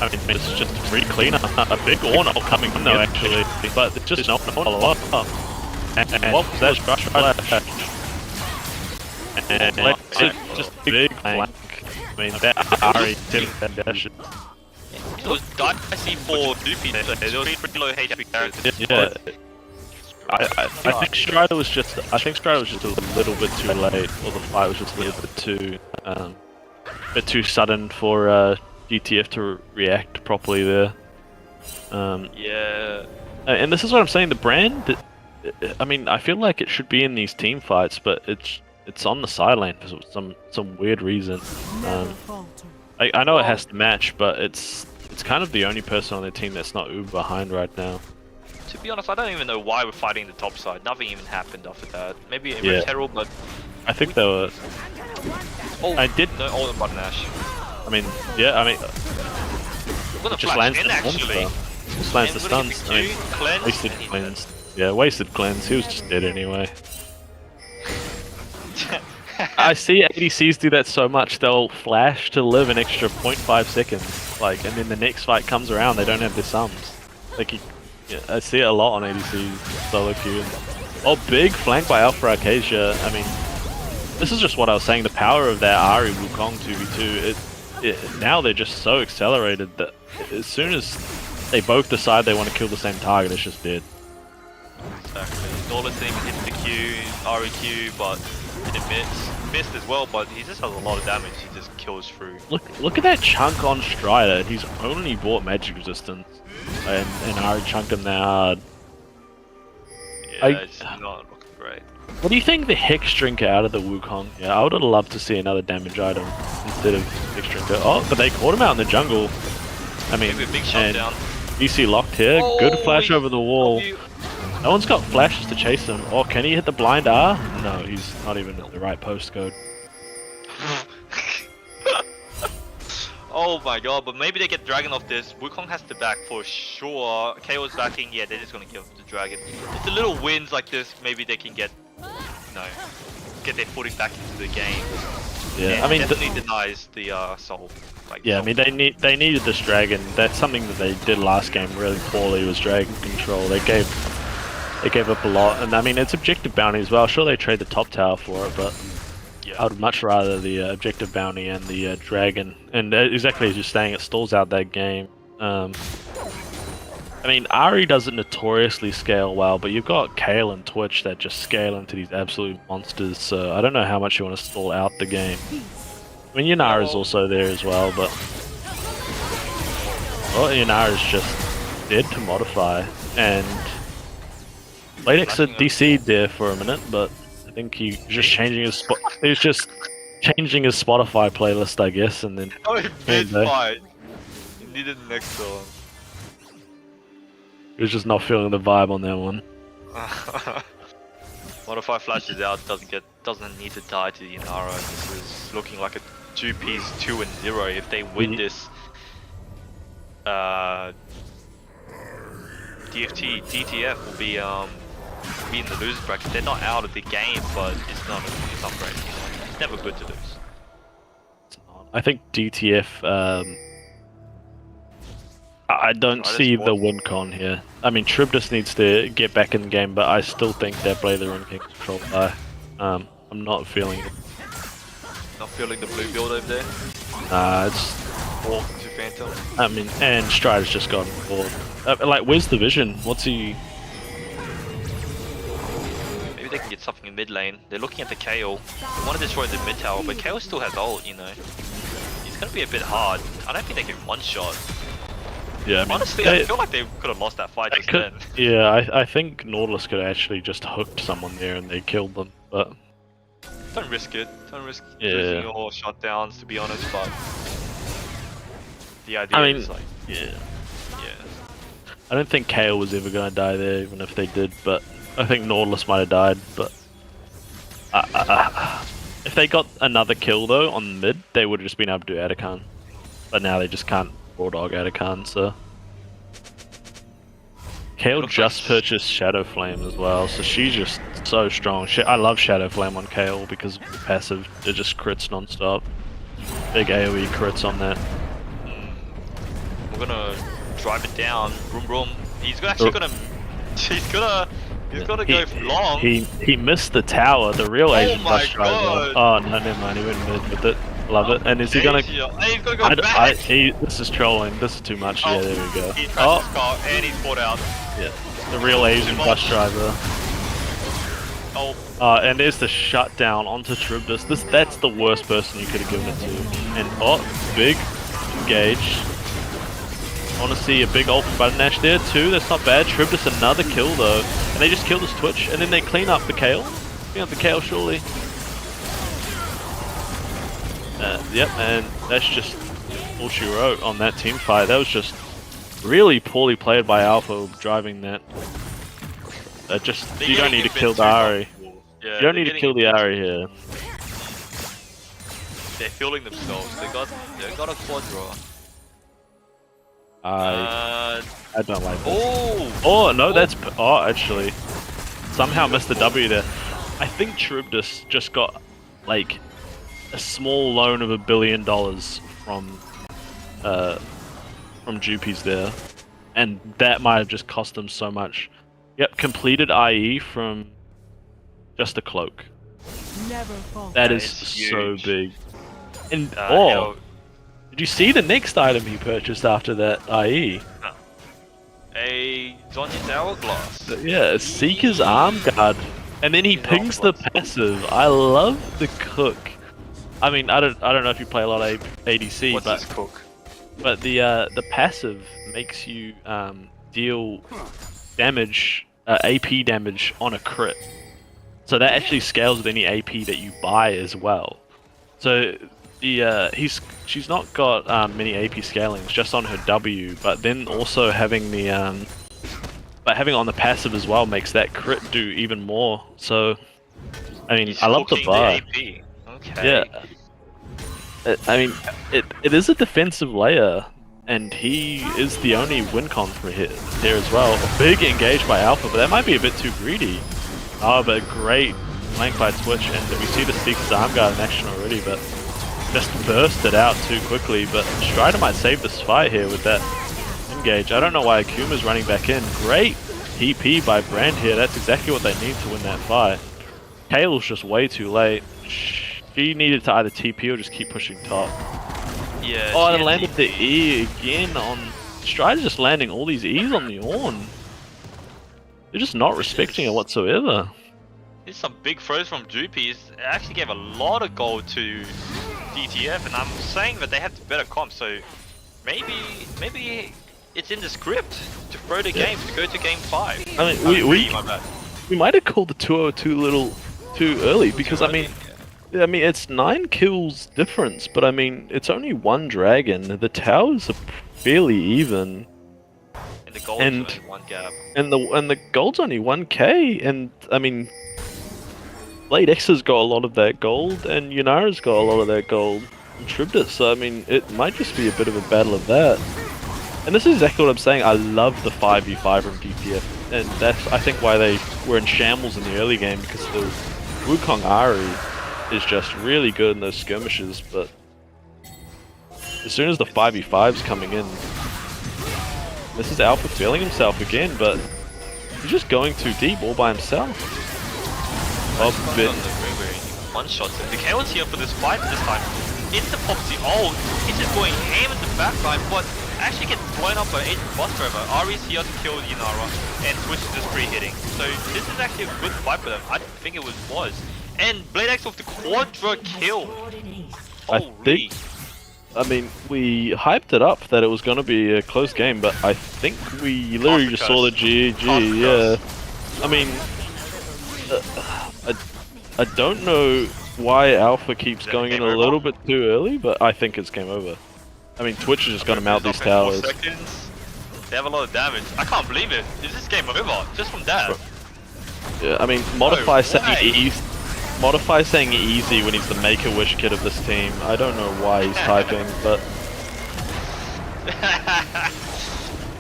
I mean, it's just a free cleaner. A big Ornal coming in though, actually, but it's just no follow up. And what was that flash? And it's just a big flank. I mean, that Ari did that.
It was dicey for Jewpies. They were pretty low HP characters.
Yeah. I think Strider was just a little bit too late, or the fight was just a little bit too sudden for DTF to react properly there.
Yeah.
And this is what I'm saying. The brand, I mean, I feel like it should be in these team fights, but it's on the sideline for some weird reason. I know it has to match, but it's kind of the only person on their team that's not uber behind right now.
To be honest, I don't even know why we're fighting the top side. Nothing even happened after that. Maybe it was Herald, but
I think they were.
Oh,
I did.
No, all in button Ash.
I mean, yeah. I mean,
just lands the actually.
Just lands the stuns. I mean, wasted cleanse. Yeah, wasted cleanse. He was just dead anyway. I see ADCs do that so much, they'll flash to live an extra 0.5 seconds, like, and then the next fight comes around, they don't have their sums. Like, yeah, I see it a lot on ADCs, solo queue. Oh, big flank by Alpha Arcasia. I mean, this is just what I was saying, the power of that Ahri Wukong 2v2, now they're just so accelerated that as soon as they both decide they want to kill the same target, it's just dead.
Exactly. Norla thing hits the Q, Ahri Q, but it missed as well, but he just has a lot of damage, he just kills through.
Look at that chunk on Strider, he's only bought magic resistance, and Ahri chunked him that hard.
Yeah, it's not looking great.
What do you think the Hex Drinker out of the Wukong? Yeah, I would have loved to see another damage item instead of Hex Drinker. Oh, but they caught him out in the jungle. I mean,
maybe a big shot down.
DC locked here, good flash over the wall. No one's got flashes to chase him. Oh, can he hit the blind R? No, he's not even at the right postcode.
Oh my god, but maybe they get Dragon off this. Wukong has to back for sure. KO's backing, yeah, they're just gonna kill the Dragon. If the little wins like this, maybe they can get their footing back into the game.
Yeah, I mean,
definitely denies the soul. Like,
yeah,
soul.
I mean, they needed this Dragon. That's something that they did last game really poorly, was Dragon control. They gave up a lot, and I mean, it's objective bounty as well. Sure, they trade the top tower for it, but yeah, I would much rather the objective bounty and the Dragon. And exactly as you're saying, it stalls out that game. I mean, Ahri doesn't notoriously scale well, but you've got Kale and Twitch that just scale into these absolute monsters, so I don't know how much you want to stall out the game. I mean, Yanara's also there as well, but well, Yanara's just dead to modify, and Bladexa DC'd there for a minute, but I think he was just changing his he was just changing his Spotify playlist, I guess, and then
mid fight. He needed the next song.
He was just not feeling the vibe on that one.
Modify flashes out, doesn't need to die to the Inara. This is looking like a Jewpies 2-0. If they win this, DTF will be in the losers bracket. They're not out of the game, but it's not great. You know? It's never good to lose.
I think DTF. I don't see the win con here. I mean, Trib just needs to get back in the game, but I still think that Blader and King control by. I'm not feeling it.
Not feeling the blue build over there?
It's
Walk to Phantom.
I mean, and Strider's just gone forward. Like, where's the vision? What's he...
Maybe they can get something in mid lane. They're looking at the Kayle. They want to destroy the mid tower, but Kayle still has ult, you know. It's going to be a bit hard. I don't think they can one-shot.
Yeah, I mean,
honestly, I feel like they could have lost that fight just then.
Yeah, I think Nautilus could have actually just hooked someone there and they killed them, but...
Don't risk it. Don't risk
Yeah.
losing your shutdowns, to be honest. But the idea is like,
yeah.
yeah.
I don't think Kale was ever gonna die there, even if they did. But I think Nautilus might have died. But if they got another kill though on mid, they would have just been able to do Atachan. But now they just can't bulldog Atachan. So Kale just purchased Shadow Flame as well, so she's just so strong. I love Shadow Flame on Kale because passive, it just crits non-stop. Big AoE crits on that.
We're gonna drive it down. Vroom vroom. He's actually gonna. He's gonna go long.
He missed the tower, the real Asian bus driver.
God.
Oh no, never mind. He went mid with it. Love it. And is he gonna?
He's gonna go back.
This is trolling. This is too much. Yeah, there we go.
He crashed his car and he's caught out.
Yeah, the real Asian bus driver.
Oh.
And there's the shutdown onto Tribus. That's the worst person you could have given it to. And big engage. I want to see a big ult from Button Dash there too. That's not bad. Tribus another kill though, and they just killed his Twitch, and then they clean up the Kale. Clean up the Kale surely. Yep, and that's just all she wrote on that team fight. That was just really poorly played by Alpha driving that. You don't need to kill the Ari.
Yeah,
you don't need to kill the Ari here.
They're feeling themselves. They got a quadra.
I don't like this.
Oh
no, that's actually somehow missed the W there. I think Charybdis just got like a small loan of $1 billion from Jewpies there, and that might have just cost them so much. Yep, completed IE from just a cloak. That is so big. And did you see the next item he purchased after that IE?
A Zonya's Hourglass.
Yeah, a Seeker's Arm Guard. And then he pings the passive. I love the cook. I mean, I don't know if you play a lot of ADC,
What's this cook?
But the passive makes you deal damage, AP damage on a crit. So that actually scales with any AP that you buy as well. So she's not got many AP scalings, just on her W, but then also having the having it on the passive as well makes that crit do even more. So I mean, I love the buy.
Okay.
Yeah. I mean, it is a defensive layer, and he is the only win con for here as well. A big engage by Alpha, but that might be a bit too greedy. Oh, but great flank by Twitch, and we see the Seeker's Arm Guard in action already, but just bursted out too quickly. But Strider might save this fight here with that engage. I don't know why Akuma's running back in. Great TP by Brand here. That's exactly what they need to win that fight. Kale's just way too late. She needed to either TP or just keep pushing top.
Yeah.
Oh, and landed the E again on... Strider's just landing all these E's on the Ornn. They're just not respecting it whatsoever.
There's some big throws from Jewpies. It actually gave a lot of gold to DTF, and I'm saying that they have the better comp, so maybe it's in the script to throw the game, to go to game 5.
I mean, we might have called the 202 a little too early, because I mean, it's 9 kills difference, but I mean, it's only 1 dragon. The towers are fairly even.
And the gold's only 1 gap.
And the gold's only 1k, and I mean, Bladexa's got a lot of that gold, and Yunara's got a lot of that gold. And Tribdis, so I mean, it might just be a bit of a battle of that. And this is exactly what I'm saying. I love the 5v5 from DTF, and that's I think why they were in shambles in the early game, because the Wukong Ari is just really good in those skirmishes, but as soon as the 5v5's coming in, this is Alpha feeling himself again, but he's just going too deep all by himself.
One shot. The Kalen's here for this fight this time. It's the Popsy. Oh, he's just going ham in the backline, but actually gets blown up by Asian boss driver. Ari's here to kill Yunara, and Twitch is just pre-hitting. So this is actually a good fight for them. I didn't think it was. And Bladexa with the quadra kill.
I mean, we hyped it up that it was going to be a close game, but I think we literally just saw the GG, yeah. I mean, I don't know why Alpha keeps
Is that
going in
game
a
over?
little bit too early, but I think it's game over. I mean, Twitch is just gonna mount these
Up in 4
towers.
seconds. They have a lot of damage. I can't believe it. Is this game over? Just from that?
Yeah, I mean, Modify saying
way.
easy. Modify saying easy when he's the Make-A-Wish kid of this team. I don't know why he's typing, but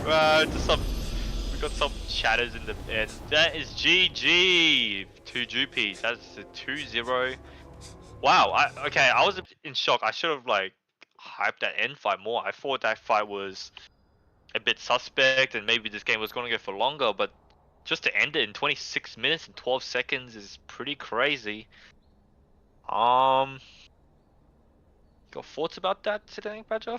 We got some shatters in the end. That is GG to Jewpies. That's a 2-0. Wow. I was in shock. I should have like hyped that end fight more. I thought that fight was a bit suspect and maybe this game was going to go for longer, but just to end it in 26 minutes and 12 seconds is pretty crazy. Got thoughts about that today, Badger?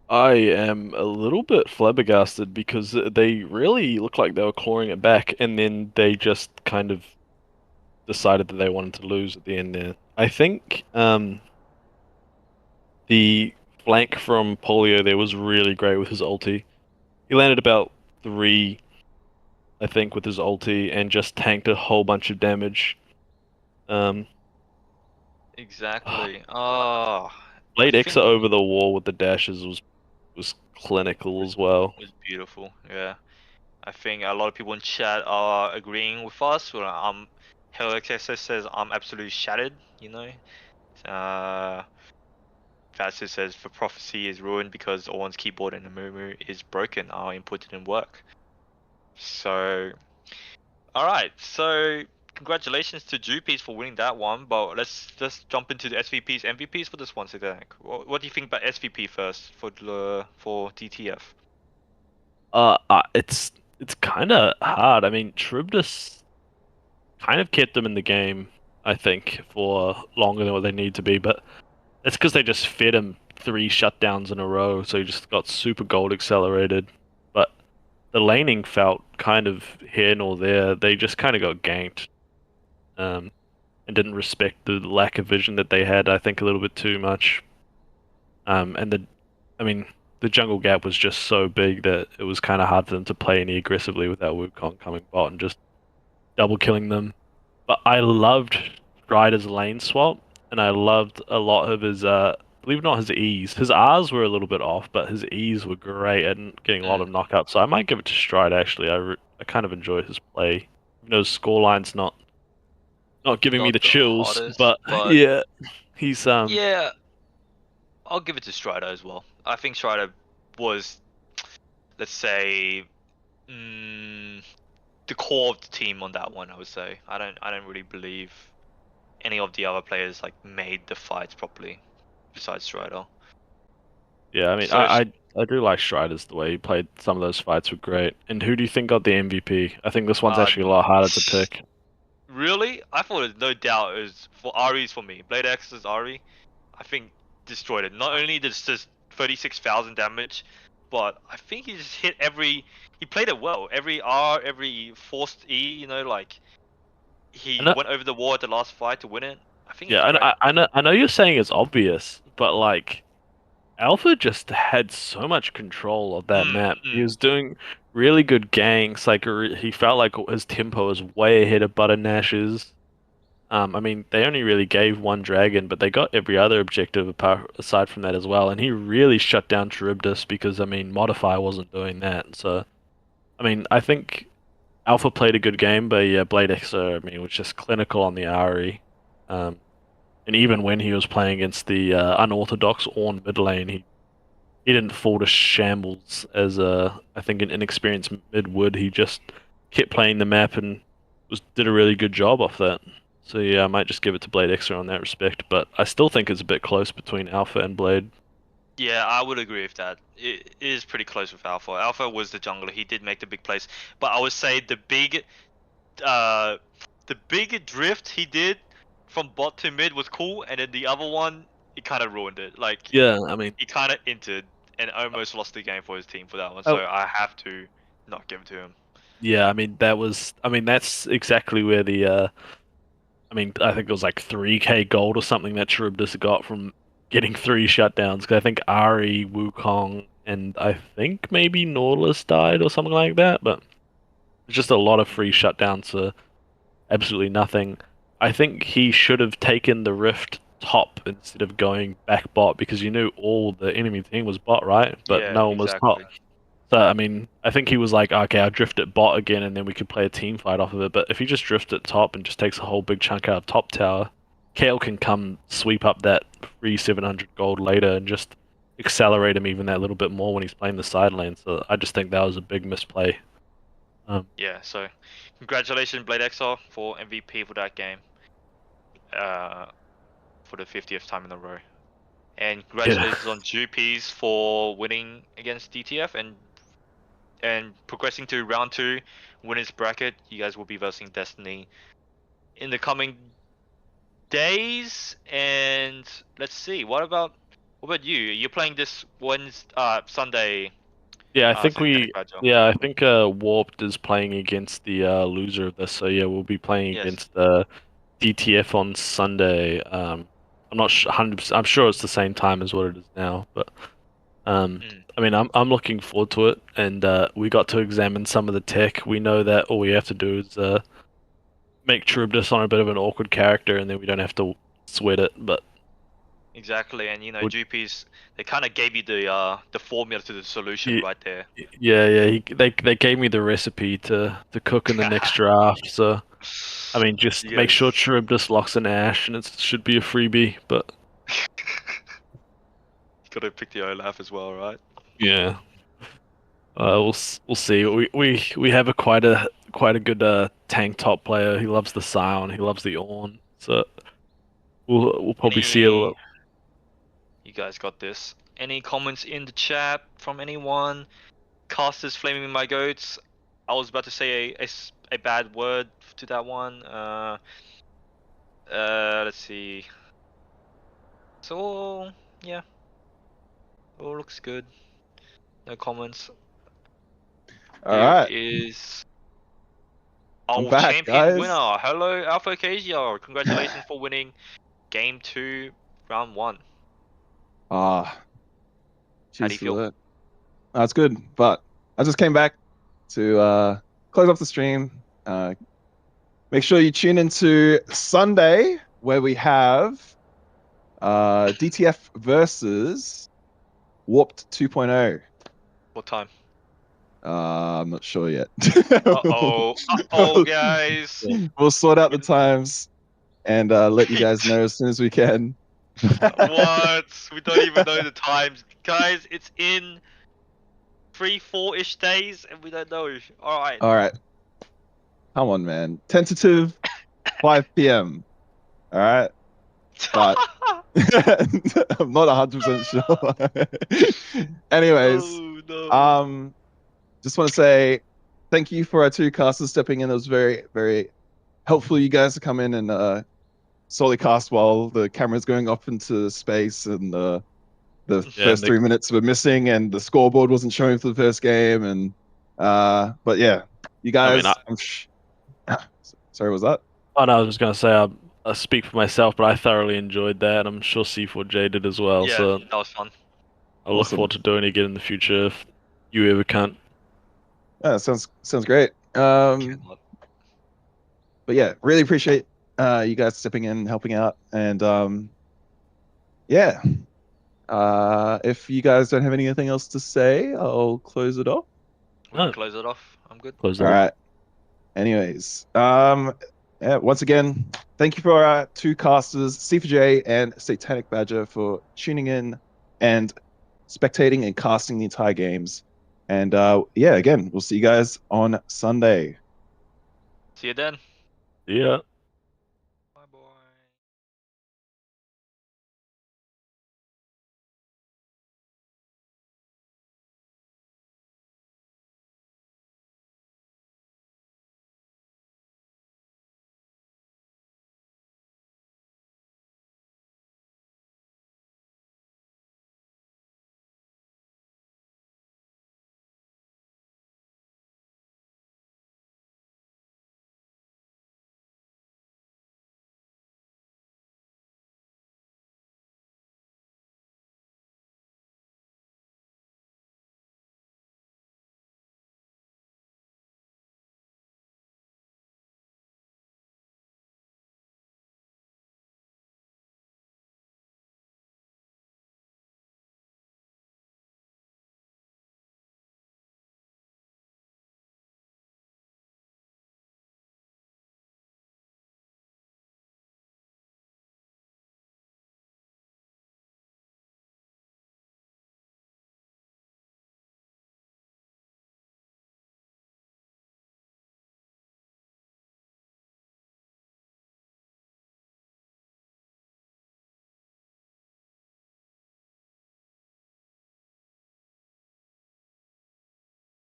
I am a little bit flabbergasted because they really looked like they were clawing it back, and then they just kind of decided that they wanted to lose at the end there. I think the flank from Polio there was really great with his ulti. He landed about 3, I think, with his ulti and just tanked a whole bunch of damage.
Exactly. Oh,
Bladexa over the wall with the dashes was clinical as well.
it was beautiful. Yeah. I think a lot of people in chat are agreeing with us. Well, HellXSS says I'm absolutely shattered, you know. Fastest says for prophecy is ruined because Orn's keyboard and the Moo is broken. Our input didn't work. So, alright, so congratulations to Jewpies for winning that one, but let's just jump into the SVPs, MVPs for this one, Sidanek. What do you think about SVP first for DTF?
It's kind of hard. I mean, Trubdus kind of kept them in the game, I think, for longer than what they need to be, but that's because they just fed him 3 shutdowns in a row, so he just got super gold accelerated. But the laning felt kind of here nor there. They just kind of got ganked, and didn't respect the lack of vision that they had, I think, a little bit too much. And the jungle gap was just so big that it was kind of hard for them to play any aggressively without Wukong coming bot and just double killing them. But I loved Strider's lane swap, and I loved a lot of his, believe it or not, his E's. His R's were a little bit off, but his E's were great and getting a lot of knockouts. So I might give it to Strider, actually. I kind of enjoy his play. Even though his scoreline's not giving me
Not
the
the
chills,
hottest,
but yeah, he's
yeah, I'll give it to Strider as well. I think Strider was, let's say, the core of the team on that one. I would say I don't really believe any of the other players like made the fights properly, besides Strider.
Yeah, I mean,
So
I do like Strider's the way he played. Some of those fights were great. And who do you think got the MVP? I think this one's actually a lot harder to pick.
Really, I thought it no doubt it was for Ari's for me. Bladex's Ari, I think destroyed it. Not only did just 36,000 damage, but I think he just hit he played it well. Every R, every forced E, you know, like he went over the wall at the last fight to win it. I think.
Yeah, I know you're saying it's obvious, but like Alpha just had so much control of that map. He was doing really good ganks. Like he felt like his tempo was way ahead of Butter Nash's. I mean, they only really gave 1 dragon, but they got every other objective aside from that as well. And he really shut down Charybdis because, I mean, Modify wasn't doing that. So, I mean, I think Alpha played a good game, but yeah, Bladexa, I mean, was just clinical on the Ari. And even when he was playing against the unorthodox Ornn mid lane, he didn't fall to shambles as I think an inexperienced mid would. He just kept playing the map and did a really good job off that. So yeah, I might just give it to Bladexa on that respect, but I still think it's a bit close between Alpha and Blade.
Yeah, I would agree with that. It is pretty close with Alpha. Alpha was the jungler. He did make the big plays, but I would say the big drift he did from bot to mid was cool, and then the other one, he kind of ruined it. Like,
yeah, I mean,
he kind of entered and almost lost the game for his team for that one. So I have to not give it to him.
Yeah, I mean that's exactly where the I think it was like 3k gold or something that Charybdis got from getting 3 shutdowns. Because I think Ari, Wukong, and I think maybe Nautilus died or something like that. But it's just a lot of free shutdowns for absolutely nothing. I think he should have taken the Rift top instead of going back bot because you knew all the enemy team was bot, right? But
Yeah,
no one was top.
exactly.
So, I mean, I think he was like, okay, I'll drift it bot again and then we could play a team fight off of it. But if he just drifts it top and just takes a whole big chunk out of top tower, Kale can come sweep up that free 700 gold later and just accelerate him even that little bit more when he's playing the side lane. So I just think that was a big misplay.
Yeah, so congratulations, Bladexa, for MVP for that game. For the 50th time in a row. And congratulations on Jewpies for winning against DTF and progressing to round 2 winners bracket. You guys will be versing Destiny in the coming days. And let's see, what about you? You're playing this Sunday.
Yeah, I think
Satanic Badger.
I think Warped is playing against the loser of this. So yeah, we'll be playing
Yes.
against DTF on Sunday. I'm not 100%. I'm sure it's the same time as what it is now, but I mean, I'm looking forward to it, and we got to examine some of the tech. We know that all we have to do is make Charybdis on a bit of an awkward character, and then we don't have to sweat it. But
Exactly, and you know, Jewpies, they kind of gave you the formula to the solution
Yeah.
right there.
yeah, they gave me the recipe to cook in the next draft. So I mean, just make sure Charybdis locks in Ash, and it should be a freebie. But
You gotta pick the Olaf as well, right?
yeah, we'll see. We have quite a good tank top player. He loves the Scion. He loves the Ornn. So we'll probably see a little.
You guys got this. Any comments in the chat from anyone? Casters flaming my goats. I was about to say a bad word to that one. Let's see. So yeah, all looks good. No comments.
All right.
Is
I'm
our
back,
champion
guys.
winner. Hello, Alpha Acacia. Congratulations for winning Game 2, Round 1.
Ah,
How do you
cheers for
feel?
that. That's good, but I just came back to close off the stream. Make sure you tune into Sunday where we have DTF versus Warped 2.0.
What time?
I'm not sure yet.
Uh-oh, guys.
We'll sort out the times and let you guys know as soon as we can.
What? We don't even know the times. Guys, it's in 3-4-ish days and we don't know. Alright.
All right. Come on, man. Tentative 5 p.m. All right. But I'm not 100% sure. Anyways,
Oh, no.
just want to say thank you for our 2 casters stepping in. It was very, very helpful. You guys to come in and solely cast while the camera's going off into space and the first 3 minutes were missing and the scoreboard wasn't showing for the first game. And but yeah, you guys. Sorry, what was that?
Oh no, I was just gonna say I speak for myself, but I thoroughly enjoyed that. I'm sure C4J did as well.
Yeah,
So
that was fun.
I look forward to doing it again in the future if you ever can.
Yeah, sounds great. But yeah, really appreciate you guys stepping in, helping out, and yeah. If you guys don't have anything else to say, I'll close it off.
Close it off. I'm good.
Close it
All
off.
right. Anyways, yeah, once again, thank you for our 2 casters, C4J and Satanic Badger, for tuning in and spectating and casting the entire games. And yeah, again, we'll see you guys on Sunday.
See you then.
Yeah.